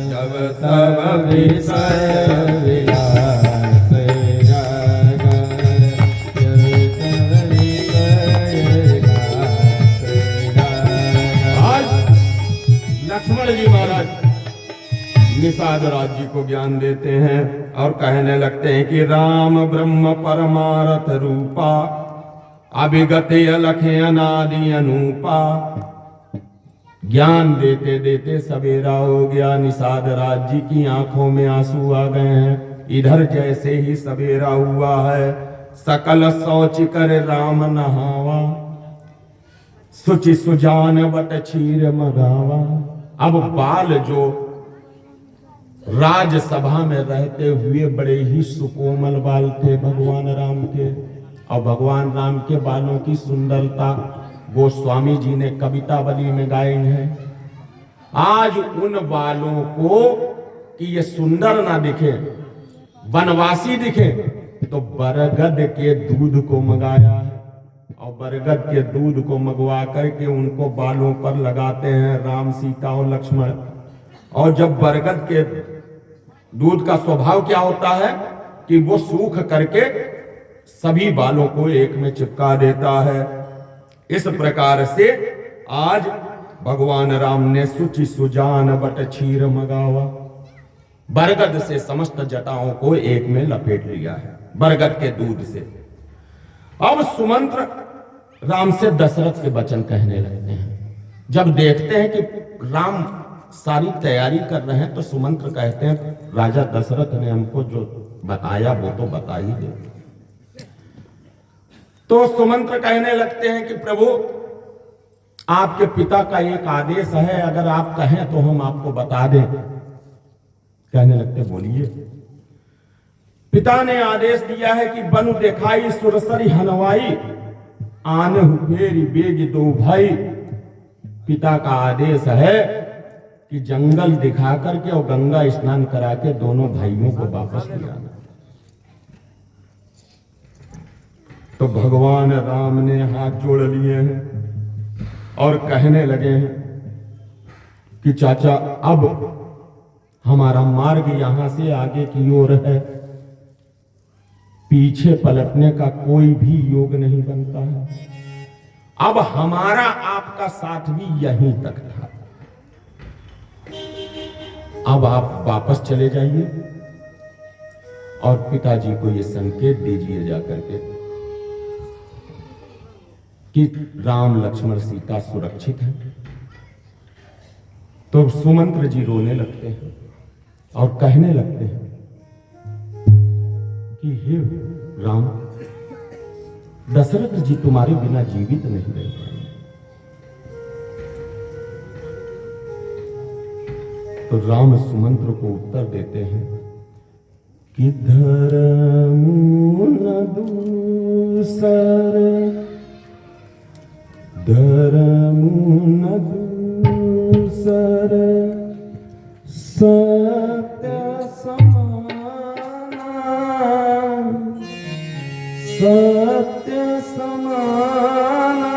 जब सब विषय विलास विरागा, जब सब विषय विलास विरागा। आज लक्ष्मण जी महाराज निषाद राज जी को ज्ञान देते हैं और कहने लगते हैं कि राम ब्रह्म परमारथ रूपा, अभिगते अलखे अनादि अनूपा। ज्ञान देते देते सवेरा हो गया, निषाद राज जी की आंखों में आंसू आ गए हैं। इधर जैसे ही सवेरा हुआ है, सकल शौच कर राम नहावा, सुचि सुजान बट क्षीर मगावा। अब बाल जो राजसभा में रहते हुए बड़े ही सुकोमल बाल थे भगवान राम के, और भगवान राम के बालों की सुंदरता गोस्वामी जी ने कवितावली में गाई है। आज उन बालों को कि ये सुंदर ना दिखे, वनवासी दिखे, तो बरगद के दूध को मंगाया है, और बरगद के दूध को मंगवा करके उनको बालों पर लगाते हैं राम, सीता और लक्ष्मण। और जब बरगद के दूध का स्वभाव क्या होता है कि वो सूख करके सभी बालों को एक में चिपका देता है। इस प्रकार से आज भगवान राम ने सुचि सुजान बट क्षीर मगावा, बरगद से समस्त जटाओं को एक में लपेट लिया है, बरगद के दूध से। अब सुमंत्र राम से दशरथ के वचन कहने लगते हैं। जब देखते हैं कि राम सारी तैयारी कर रहे हैं तो सुमंत्र कहते हैं, राजा दशरथ ने हमको जो बताया वो तो बता ही दे। तो सुमंत्र कहने लगते हैं कि प्रभु, आपके पिता का एक आदेश है, अगर आप कहें तो हम आपको बता दें। कहने लगते, बोलिए। पिता ने आदेश दिया है कि बनु देखाई सुरसरी हनवाई, आने फेरी बेग दो भाई। पिता का आदेश है कि जंगल दिखा करके और गंगा स्नान करा के दोनों भाइयों को वापस ले आना। तो भगवान राम ने हाथ जोड़ लिए हैं और कहने लगे हैं कि चाचा, अब हमारा मार्ग यहां से आगे की ओर है, पीछे पलटने का कोई भी योग नहीं बनता है। अब हमारा आपका साथ भी यहीं तक था, अब आप वापस चले जाइए और पिताजी को ये संकेत दीजिए जाकर के कि राम लक्ष्मण सीता सुरक्षित है। तो सुमंत्र जी रोने लगते हैं और कहने लगते हैं कि हे राम, दशरथ जी तुम्हारे बिना जीवित नहीं रह पाएंगे। तो राम सुमंत्र को उत्तर देते हैं कि धर्म न दूसर, धर्म न दूसर, सत्य समाना, सत्य समाना,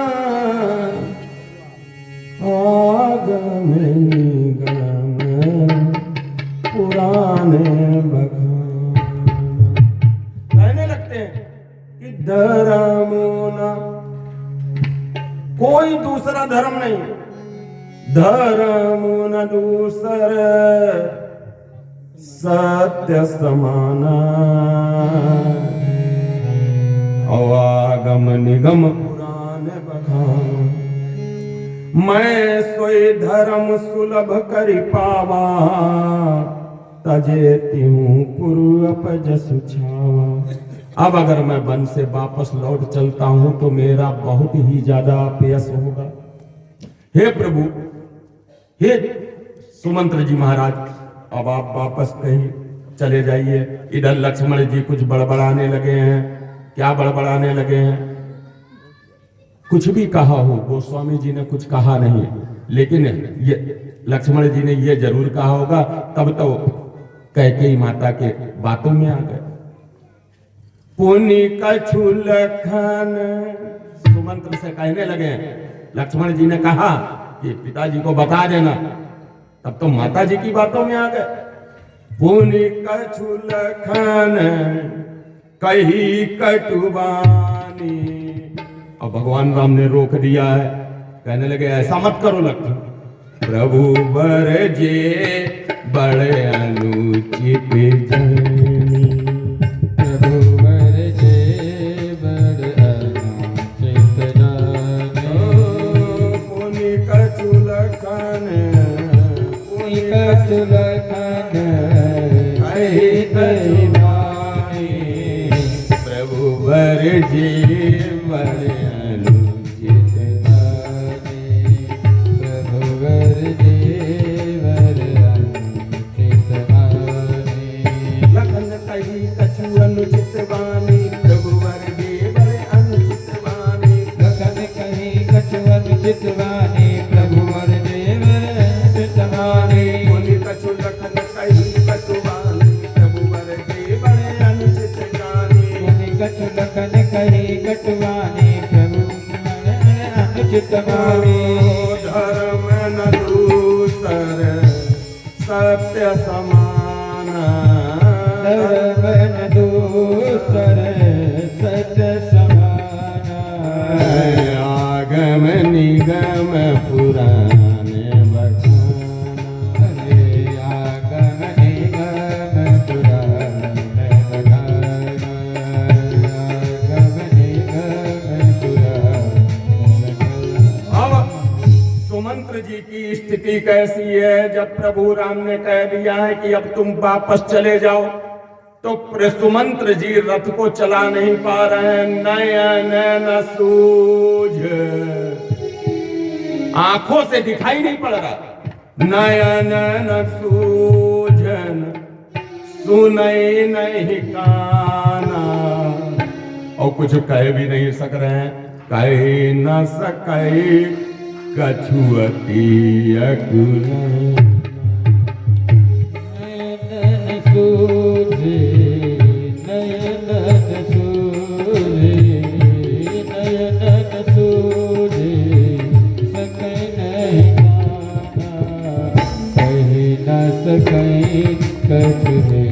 आगम निगम पुराने बखाना। कहने लगते हैं कि धर्म न, कोई दूसरा धर्म नहीं, धर्म न दूसर, सत्य समाना, आगम निगम पुराने बखाना। मैं सोई धर्म सुलभ करि पावा, तजे तिहूं पुरु अपजस छावा। अब अगर मैं वन से वापस लौट चलता हूं तो मेरा बहुत ही ज्यादा अपयश होगा। हे प्रभु, हे सुमंत्र जी महाराज, अब आप वापस कहीं चले जाइए। इधर लक्ष्मण जी कुछ बड़बड़ाने लगे हैं। क्या बड़बड़ाने लगे हैं? कुछ भी कहा हो, गोस्वामी जी ने कुछ कहा नहीं, लेकिन ये लक्ष्मण जी ने ये जरूर कहा होगा, तब तो कैकेयी माता के बातों में आ गए। पुनि कछु लखन, सुमंत्र से कहने लगे, लक्ष्मण जी ने कहा कि पिताजी को बता देना, तब तो माता जी की बातों में आ गए। पुनि कछु लखन कही कटुबानी। और भगवान राम ने रोक दिया है, कहने लगे ऐसा मत करो लक्ष्मण, प्रभु बर जे बड़े अनुचित जनी, प्रभु बर जे बड़ अनुचित जनी। पुनि कछु लखन, पुनि कछु लखन कही कटुबानी, प्रभु बर जे बड़े अनुचित जनी, प्रभु बर जे बड़ अनुचित जनी। लखन कही कछु अनुचित वाणी, प्रभु बर जे बड़े अनुचित वाणी। लखन कही कछु अनुचित वाणी, प्रभु बर जे बड़ अनुचित वाणी। पुनि कछु लखन कही कछु वाणी, प्रभु बर जे बड़े अनुचित वाणी। पुनि कछु लखन कही कछु वाणी, प्रभु बड़ अनुचित वाणी। धर्म न दूसर, सत्य समाना, धर्म न दूसर, सरसत समाना। आगम निगम पुराण बखाना। आगम निगम पुराण बखाना। आगम निगम पुराण बखाना। अब सुमंत्र जी की स्थिति कैसी है? जब प्रभु राम ने कह दिया है कि अब तुम वापस चले जाओ, तो सुमंत्र जी रथ को चला नहीं पा रहे हैं। नयन न सूझ, आंखों से दिखाई नहीं पड़ रहा। नयन न सूझन सुनई नहीं काना, और कुछ कह भी नहीं सक रहे हैं। कह न सके कछुअती अकुला। नयन सूझे नयन सूझे नयन सूझे सकै नहीं गाना। कही न सकै कछुए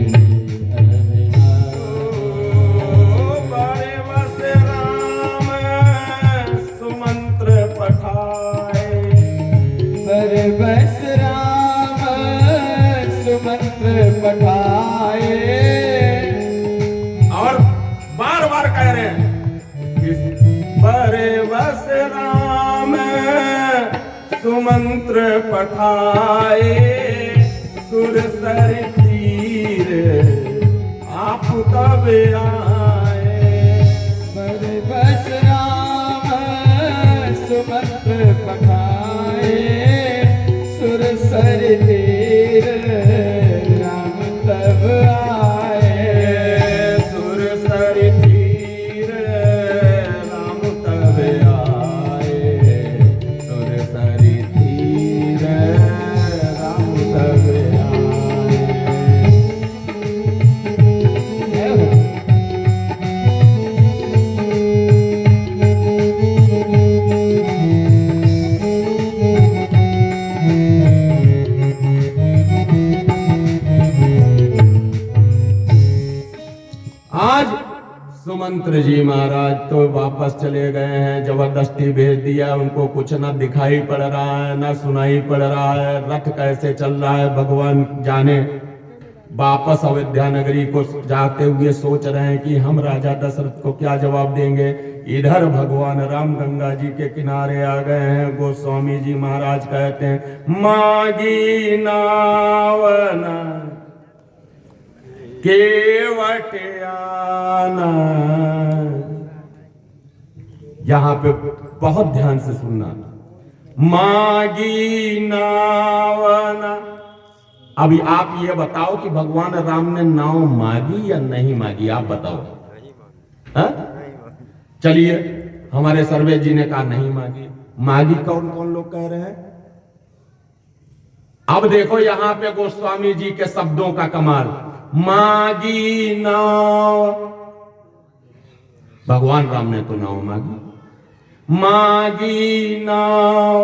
बड़े बस राम सुमंत्र पठाए। बड़े बस राम सुमंत्र पठाए। और बार बार कह रहे हैं कि बड़े बस राम सुमंत्र पठाए। सुरसर तीर आप तब आए। बड़े बस राम सुमंत्र पठाए। सुरसर तीर राम तब आए। सुरसर तीर राम तब आए। सुरसर तीर राम तब आए। आज सुमंत्र जी महाराज तो वापस चले गए हैं, जबरदस्ती भेज दिया। उनको कुछ ना दिखाई पड़ रहा है, ना सुनाई पड़ रहा है। रथ कैसे चल रहा है भगवान जाने। वापस अयोध्या नगरी को जाते हुए सोच रहे हैं कि हम राजा दशरथ को क्या जवाब देंगे। इधर भगवान राम गंगा जी के किनारे आ गए हैं। गोस्वामी जी महाराज कहते हैं मागी नावना केवट आना। यहां पे बहुत ध्यान से सुनना। मागी नावना। अभी आप ये बताओ कि भगवान राम ने नाव मांगी या नहीं मांगी? आप बताओ। हाँ? चलिए, हमारे सर्वे जी ने कहा नहीं मांगी। मांगी कौन कौन लोग कह रहे हैं? अब देखो यहां पे गोस्वामी जी के शब्दों का कमाल। मांगी नाव, भगवान राम ने तो नाव मांगी। मांगी नाव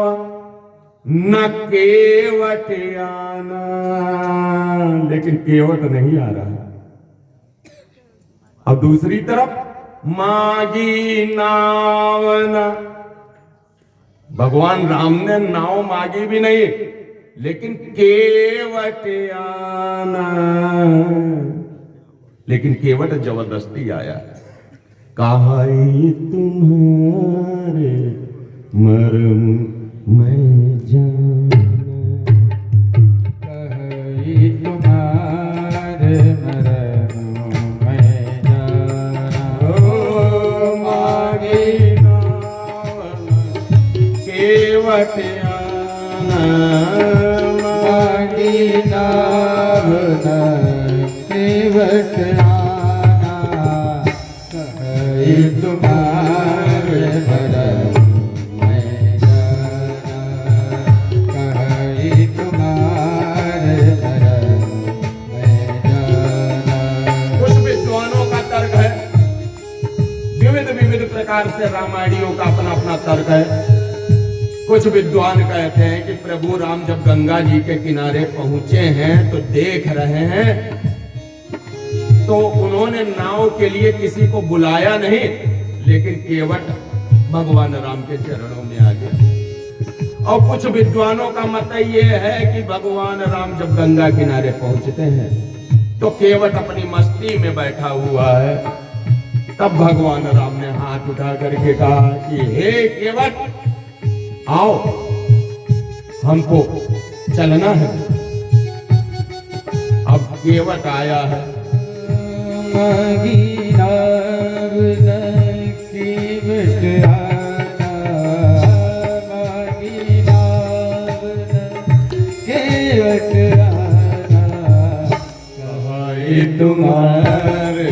न केवट आना, लेकिन केवट नहीं आ रहा। अब दूसरी तरफ मांगी नाव न, भगवान राम ने नाव मांगी भी नहीं, लेकिन केवट आना, लेकिन केवट जबरदस्ती आया। काहे तुम्हारे मरम मैं जाना। कही तुम्हारे मरम मैं जाना। ओ मांगी नाव केवट आना। मांगी नाव केवट आना। कही तुम्हारे मरम मैं जाना। कही तुम्हारे मरम मैं जाना। कुछ विद्वानों का तर्क है, विविध विविध प्रकार से रामायणियों का अपना अपना तर्क है। कुछ विद्वान कहते हैं कि प्रभु राम जब गंगा जी के किनारे पहुंचे हैं तो देख रहे हैं तो उन्होंने नाव के लिए किसी को बुलाया नहीं, लेकिन केवट भगवान राम के चरणों में आ गया। और कुछ विद्वानों का मत ये है कि भगवान राम जब गंगा किनारे पहुंचते हैं तो केवट अपनी मस्ती में बैठा हुआ है। तब भगवान राम ने हाथ उठा करके कहा कि हे केवट, आओ, हमको चलना है। अब केवट आया है। तुम्हारे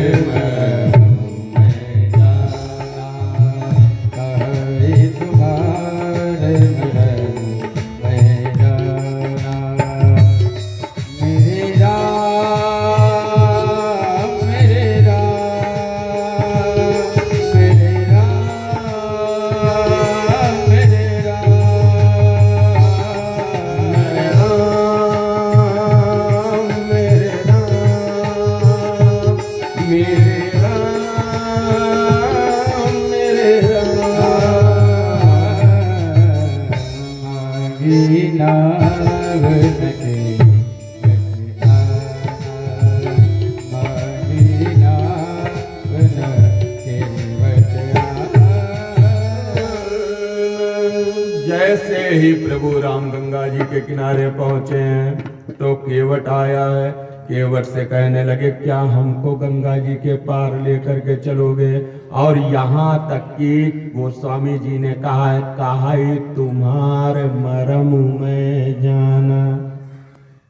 जैसे ही प्रभु राम गंगा जी के किनारे पहुंचे हैं तो केवट आया है। केवट से कहने लगे, क्या हमको गंगा जी के पार लेकर के चलोगे? और यहाँ तक कि गोस्वामी जी ने कहा है, काहे तुम्हारे मरम में जाना।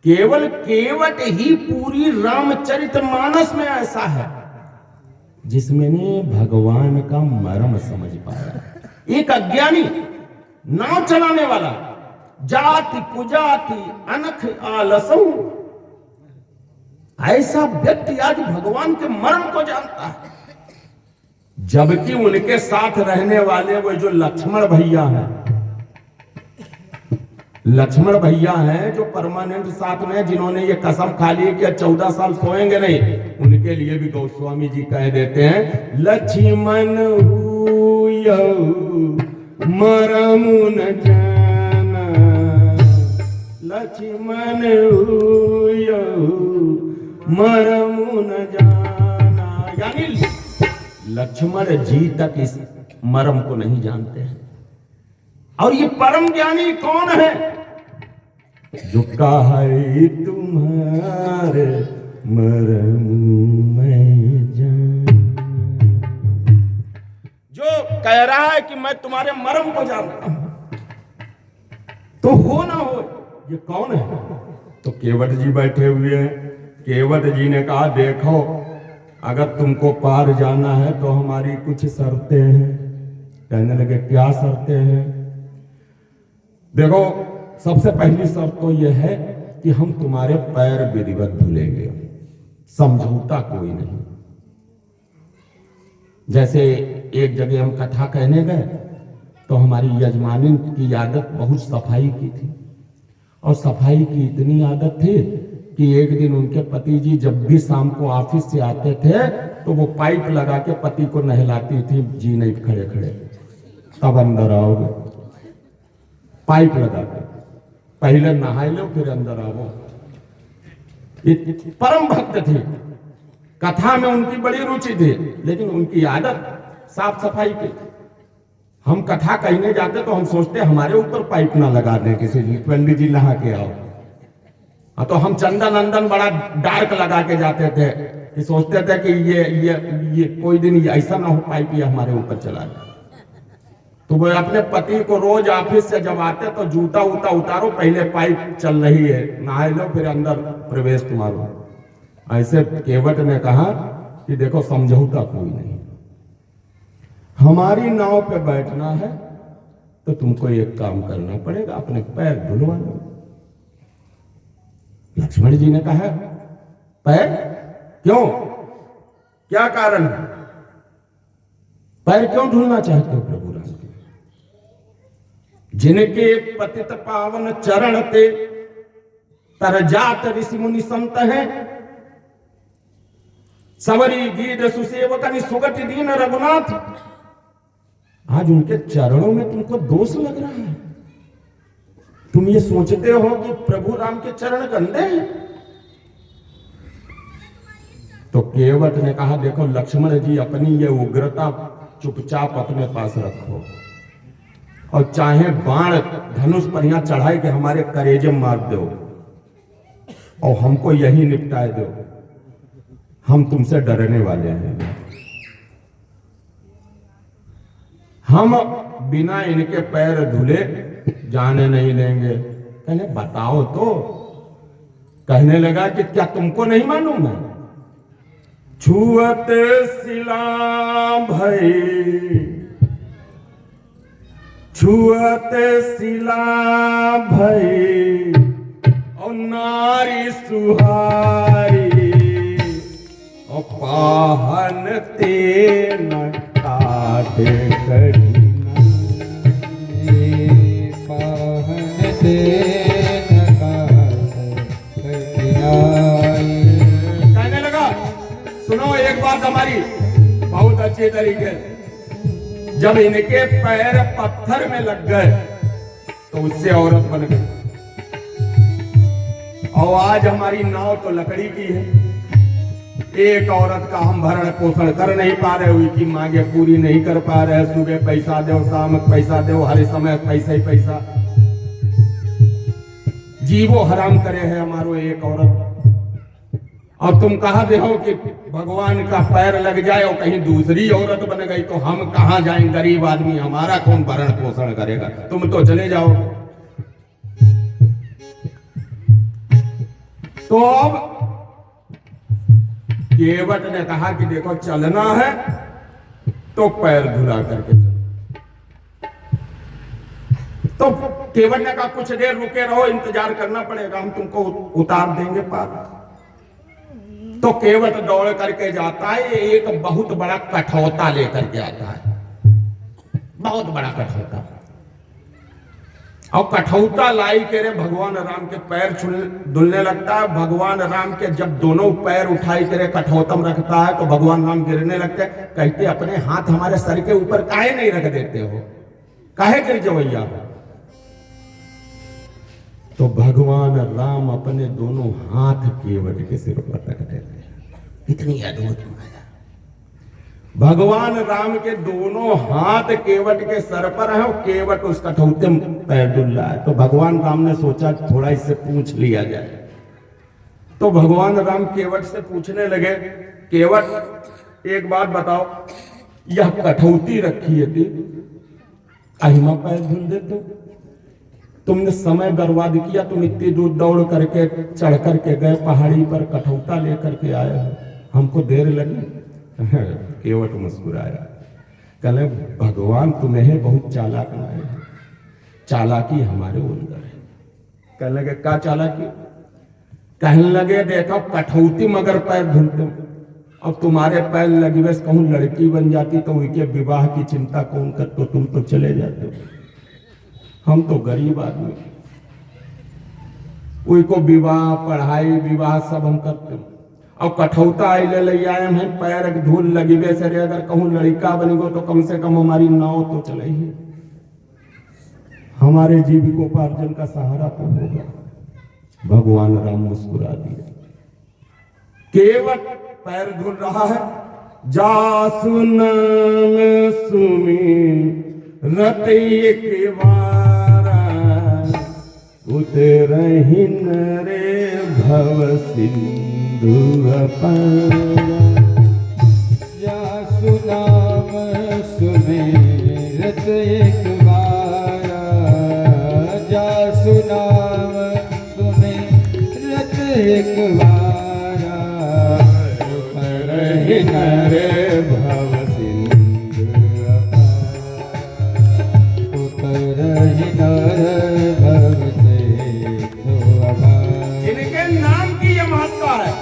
केवल केवट ही पूरी रामचरितमानस में ऐसा है जिसमें ने भगवान का मर्म समझ पाया। एक अज्ञानी नाव चलाने वाला, जाति कुजाति अनख आलसऊ, ऐसा व्यक्ति आज भगवान के मर्म को जानता है। जबकि उनके साथ रहने वाले वो जो लक्ष्मण भैया हैं, लक्ष्मण भैया हैं जो परमानेंट साथ में, जिन्होंने ये कसम खा ली कि 14 साल सोएंगे नहीं, उनके लिए भी गोस्वामी जी कह देते हैं, लक्ष्मण मरमु न जाना, लक्ष्मण मरमु न जाना। यानी लक्ष्मण जी तक इस मर्म को नहीं जानते हैं। और ये परम ज्ञानी कौन है? जो काहे तुम्हारे मरम में जाना, जो कह रहा है कि मैं तुम्हारे मर्म को जानता हूं, तो हो ना हो, ये कौन है? तो केवट जी बैठे हुए हैं। केवट जी ने कहा, देखो, अगर तुमको पार जाना है तो हमारी कुछ शर्तें हैं। कहने लगे, क्या शर्तें हैं? देखो, सबसे पहली शर्त तो यह है कि हम तुम्हारे पैर विधिवत धुलेंगे, समझौता कोई नहीं। जैसे एक जगह हम कथा कहने गए तो हमारी यजमानी की आदत बहुत सफाई की थी, और सफाई की इतनी आदत थी कि एक दिन उनके पति जी जब भी शाम को ऑफिस से आते थे तो वो पाइप लगा के पति को नहलाती थी, जी नहीं खड़े खड़े, तब अंदर आओगे। पाइप लगा के पहले नहा लो फिर अंदर आओ। परम भक्त थे, कथा में उनकी बड़ी रुचि थी, लेकिन उनकी आदत साफ सफाई की। हम कथा कहने जाते तो हम सोचते हमारे ऊपर पाइप ना लगा दें किसी जी, पंडित जी नहा के आओ। हाँ, तो हम चंदन अंदन बड़ा डार्क लगा के जाते थे कि सोचते थे कि ये कोई दिन ऐसा ना हो पाइप ये हमारे ऊपर चला जाए। तो वो अपने पति को रोज ऑफिस से जब आते तो जूता उता उतारो, पहले पाइप चल रही है, नहा लो फिर अंदर प्रवेश तुम्हारो। ऐसे केवट ने कहा कि देखो, समझौता कोई नहीं, हमारी नाव पे बैठना है तो तुमको एक काम करना पड़ेगा, अपने पैर धुलवा लो। लक्ष्मण जी ने कहा, पैर क्यों, क्या कारण है? पैर क्यों धुलना चाहते हो प्रभु राम के? जिनके पतित पावन चरण ते तर जात ऋषि मुनि संत हैं, सबरी गीत सुसेवकनि सुगति दीन रघुनाथ। आज उनके चरणों में तुमको दोष लग रहा है। तुम ये सोचते हो कि प्रभु राम के चरण गंदे हैं। तो केवट ने कहा, देखो लक्ष्मण जी, अपनी ये उग्रता चुपचाप अपने पास रखो, और चाहे बाण धनुष पर यहां चढ़ाए के हमारे करेजे मार दो और हमको यही निपटाए दो, हम तुमसे डरने वाले हैं। हम बिना इनके पैर धुले जाने नहीं देंगे। कहने बताओ तो। कहने लगा कि क्या तुमको नहीं मालूम है? छुअत सिला भई, छुअत सिला भई, और नारी सुहारी, और पाहन ते न काटे करीना, पाहन ते न काटे करीना। कहने लगा, सुनो एक बात हमारी बहुत अच्छे तरीके। जब इनके पैर पत्थर में लग गए तो उससे औरत बन गई, और आज हमारी नाव तो लकड़ी की है। एक औरत का हम भरण पोषण कर नहीं पा रहे, उनकी मांगे पूरी नहीं कर पा रहे। सुबह पैसा दो, शाम पैसा दो, हर समय पैसा ही पैसा। जीवो हराम करे है हमारो एक औरत। और तुम कहा दे हो कि भगवान का पैर लग जाए और कहीं दूसरी औरत बन गई तो हम कहां जाएं? गरीब आदमी, हमारा कौन भरण पोषण करेगा? तुम तो चले जाओ। तो अब केवट ने कहा कि देखो चलना है तो पैर धुला करके चलो। तो केवट ने कहा कुछ देर रुके रहो, इंतजार करना पड़ेगा, हम तुमको उतार देंगे पार। तो केवट दौड़ करके जाता है, एक बहुत बड़ा कठौता लेकर के आता है, बहुत बड़ा कठौता। और कठौता लाई के रे भगवान राम के पैर धुलने लगता है। भगवान राम के जब दोनों पैर उठाई के रे कठौता में रखता है तो भगवान राम गिरने लगते हैं। कहते अपने हाथ हमारे सर के ऊपर काहे नहीं रख देते हो, काहे गिर जवैया हो? तो भगवान राम अपने दोनों हाथ केवट के सिर पर रख देते हैं। कितनी अद्भुत माया! भगवान राम के दोनों हाथ केवट के सर पर है और केवट उस कठौते में पैर डुल रहा है। तो भगवान राम ने सोचा थोड़ा इससे पूछ लिया जाए। तो भगवान राम केवट से पूछने लगे, केवट एक बात बताओ, यह कठौती रखी है थी, अहिमा पैर धुल देते? तुमने समय बर्बाद किया, तुम इतनी दूर दौड़ करके चढ़ करके गए पहाड़ी पर, कठौता लेकर के आए हो, हमको देर लगी? केवट मुस्कुराया, कहले भगवान तुम्हें बहुत चालाक बनाए हैं, चालाकी हमारे अंदर है। कहने लगे क्या चालाकी? कहने लगे देखो कठौती मगर पैर धुलते, अब तुम्हारे पैर लगी बस कहूं लड़की बन जाती तो उनके विवाह की चिंता कौन कर, तो तुम तो चले जाते। हम तो गरीब आदमी, उनको विवाह पढ़ाई विवाह सब हम करते। अब कठौता आई ले आए हैं, पैर धूल लगी वैसे रे, अगर कहूं लड़का बनेगो तो कम से कम हमारी नाव तो चले ही, हमारे जीविकोपार्जन का सहारा तो होगा। भगवान राम मुस्कुरा दिए। केवट पैर धुल रहा है, जासु नाम सुमी रतई के वारा, उतरहिन रे भव सिंधु अपारा। जासु नाम सुमिरत एक बारा, जासु नाम सुमिरत एक बारा, उतरहिन रे भव सिंधु अपारा, उतरहिन रे भव सिंधु अपारा। जिनके नाम की ये महत्ता है,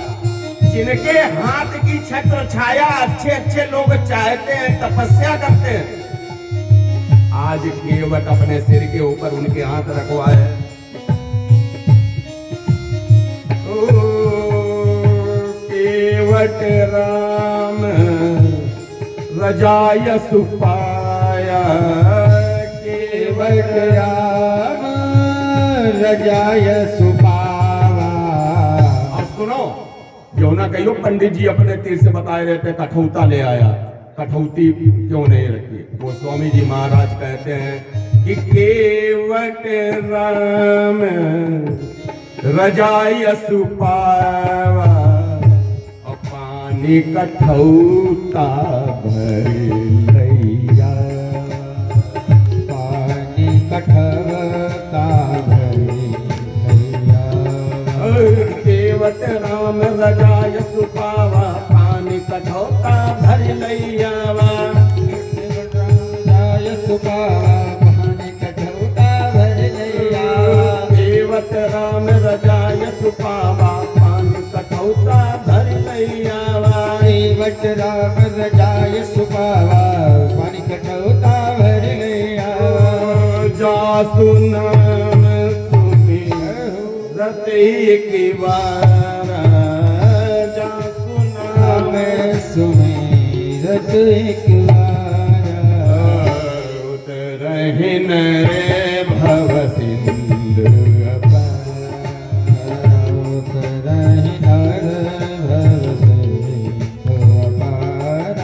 जिनके हाथ की छत्र छाया अच्छे अच्छे लोग चाहते हैं, तपस्या करते हैं, आज केवट अपने सिर के ऊपर उनके हाथ रखवाए। ओ केवट राम रजाय सुपाया केवट राम रजाय सुपावा। अब सुनो, क्यों ना कहियो पंडित जी अपने तीर से बताए रहते कठौता ले आया, कठौती क्यों नहीं रखी। गोस्वामी जी महाराज कहते हैं कि केवट राम रजाय सुपावा और पानी कठौता भर लैया। पानी कठौता भर लैया। केवट राम रजाय सुपावा पानी कठौता भर लैयावा। रजाय सुपावा पानी कठौता भर लैया। केवट राम रजाय सुपावा पानी कठौता भर लैयावा। केवट राम रजाय सुपावा पानी कठौता भर लैया। जासु नाम सुमिरत एक बार, जासु नाम सुमिरत एक बार। उतरहिन रे भव सिंधु अपार। उतरहिन रे भव सिंधु अपार।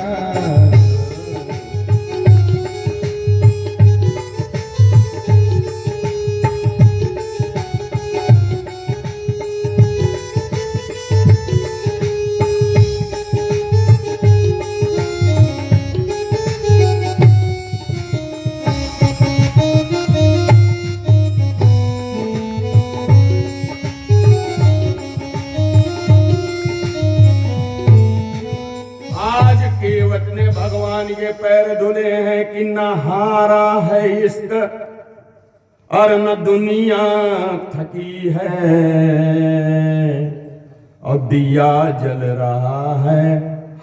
आज केवट ने भगवान के पैर धुले हैं कि न हारा है इश्क और न दुनिया थकी है, और दिया जल रहा है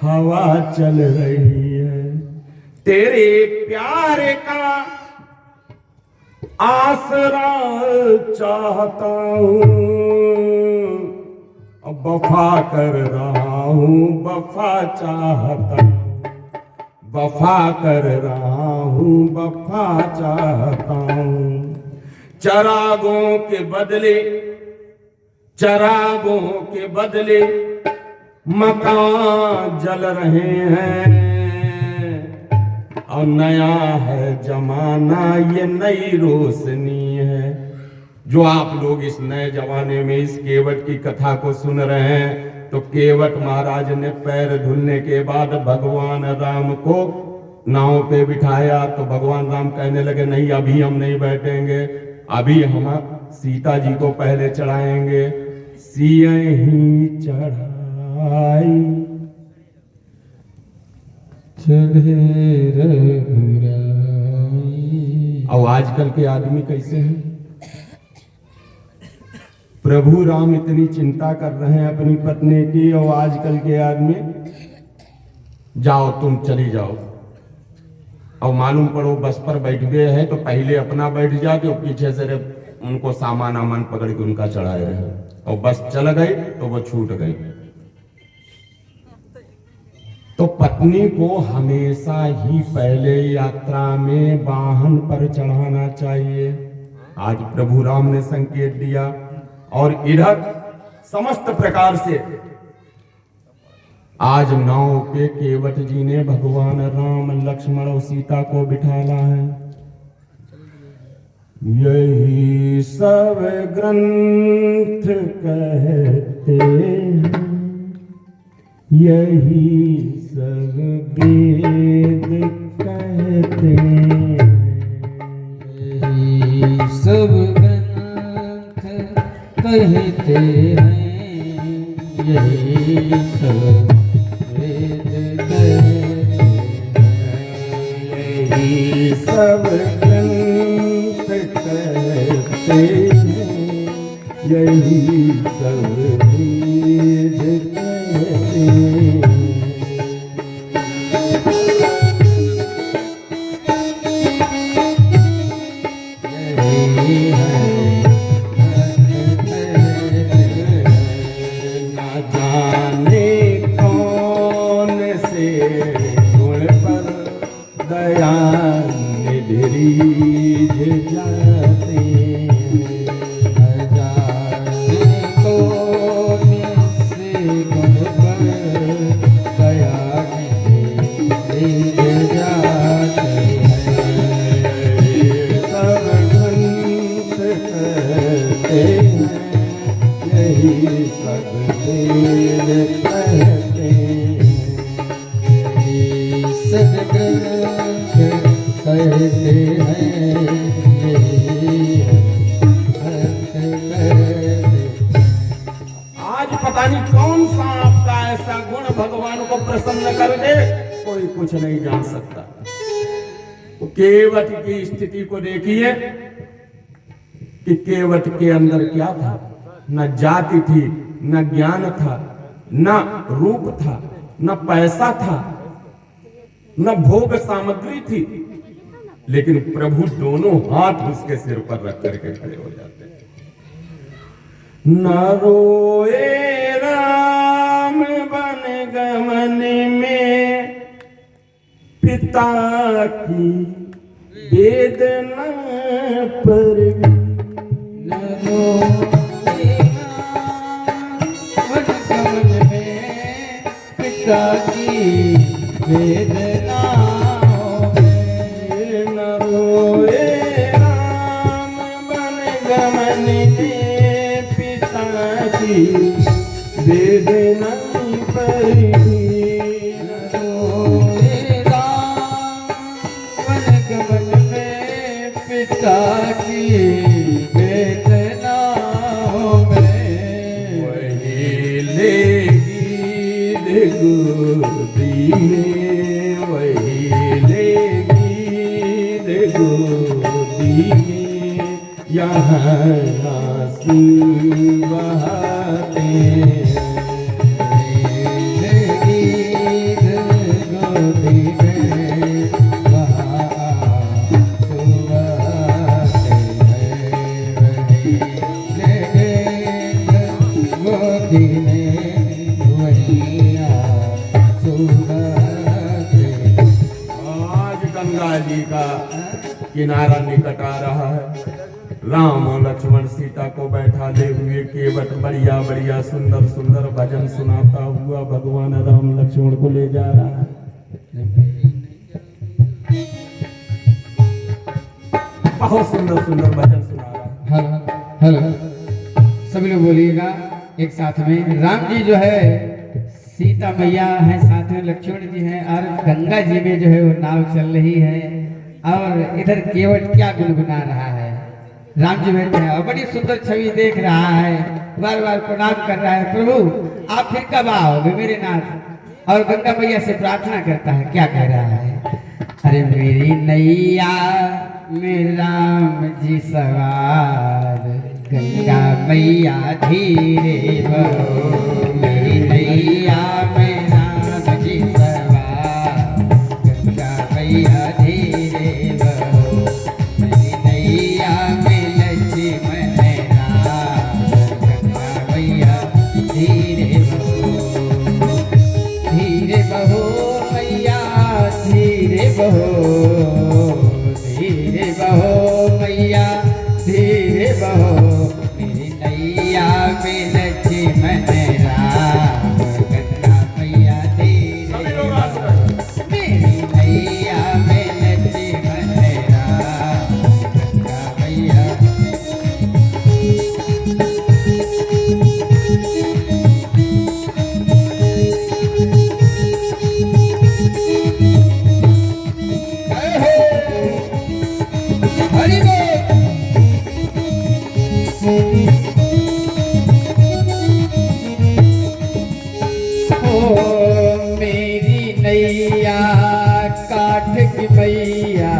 हवा चल रही है। तेरे प्यार का आसरा चाहता हूँ, वफा कर रहा हूँ, वफा चाहता हूँ, वफा कर रहा हूँ, वफा चाहता हूँ। चरागों के बदले, चरागों के बदले मकान जल रहे हैं, और नया है जमाना ये नई रोशनी है। जो आप लोग इस नए जमाने में इस केवट की कथा को सुन रहे हैं, तो केवट महाराज ने पैर धुलने के बाद भगवान राम को नाव पे बिठाया, तो भगवान राम कहने लगे नहीं अभी हम नहीं बैठेंगे, अभी हम सीता जी को पहले चढ़ाएंगे। सिया ही चढ़ाई चढ़े रघुराई। अब आजकल के आदमी कैसे हैं? प्रभु राम इतनी चिंता कर रहे हैं अपनी पत्नी की, और आजकल के आदमी जाओ तुम चली जाओ, और मालूम पड़ो बस पर बैठ गए हैं तो पहले अपना बैठ जाके और पीछे से उनको सामान आमान पकड़ के उनका चढ़ाए रहे, और बस चल गई तो वो छूट गई। तो पत्नी को हमेशा ही पहले यात्रा में वाहन पर चढ़ाना चाहिए। आज प्रभु राम ने संकेत दिया, और इधर समस्त प्रकार से आज नाव पे केवट जी ने भगवान राम लक्ष्मण और सीता को बिठाना है। यही सब ग्रंथ कहते हैं, यही सब वेद कहते हैं, यही सब ग्रंथ कहते हैं, यही सब वेद कहते हैं, यही सब ग्रंथ कहते हैं, यही सब वेद कहते हैं। न जाने कौन से गुण पर सब वेद कहते सदग्रंथ कहते हैं आज पता नहीं कौन सा आपका ऐसा गुण भगवान को प्रसन्न कर दे, कोई कुछ नहीं जान सकता। केवट की स्थिति को देखिए कि केवट के अंदर क्या था, न जाति थी, न ज्ञान था, न रूप था, न पैसा था, न भोग सामग्री थी, लेकिन प्रभु दोनों हाथ उसके सिर पर रख करके खड़े हो जाते हैं। न रोए राम बन गमन में, पिता की वेदना पर न रोए वन गमन में, पिता की वेदनाओं में। न रोए राम बन गमन में, पिता की वेदना पर न रोए राम वन गमन में, पिता की वेदनाओं में। वही लेगी गोदी में, वही लेगी गोदी में, यहाँ आंसू बहाते गोदी में वहाँ गोदी में वही आज गंगा जी का किनारा निकट आ रहा है। राम और लक्ष्मण सीता को बैठा ले हुए केवट बढ़िया बढ़िया सुंदर सुंदर भजन सुनाता हुआ भगवान राम लक्ष्मण को ले जा रहा है। बहुत सुंदर सुंदर भजन सुना रहा है। हेलो हेलो सभी लोग बोलिएगा एक साथ में। राम जी जो है, सीता मैया है, साथ में लक्ष्मण जी हैं, और गंगा जी में जो है वो नाव चल रही है, और इधर केवट क्या गुनगुना रहा है। राम जी बैठे हैं और बड़ी सुंदर छवि देख रहा है, बार बार प्रणाम कर रहा है, प्रभु आप फिर कब आओगे मेरे नाथ। और गंगा मैया से प्रार्थना करता है, क्या कह रहा है, अरे मेरी नैया में राम जी सवार, गंगा मैया धीरे बहो, मेरी नैया में राम जी सवार, गंगा मैया धीरे बहो, मेरी नैया में लक्ष्मण राम, गंगा मैया धीरे बहो, धीरे बहो मैया धीरे बहो, धीरे बहो मैया धीरे बहो, मेरी नैया में लक्ष्मण राम, गंगा मैया धीरे बहो, मेरी नैया में लक्ष्मण राम, गंगा मैया। हरि बोल। मेरी नैया काठ की मैया,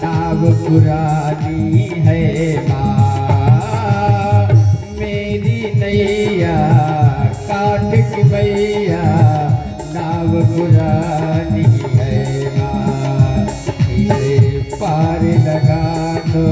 नाव पुरानी है माँ, मेरी नैया काठ की मैया, नाव पुरानी है माँ, इसे पार लगा दो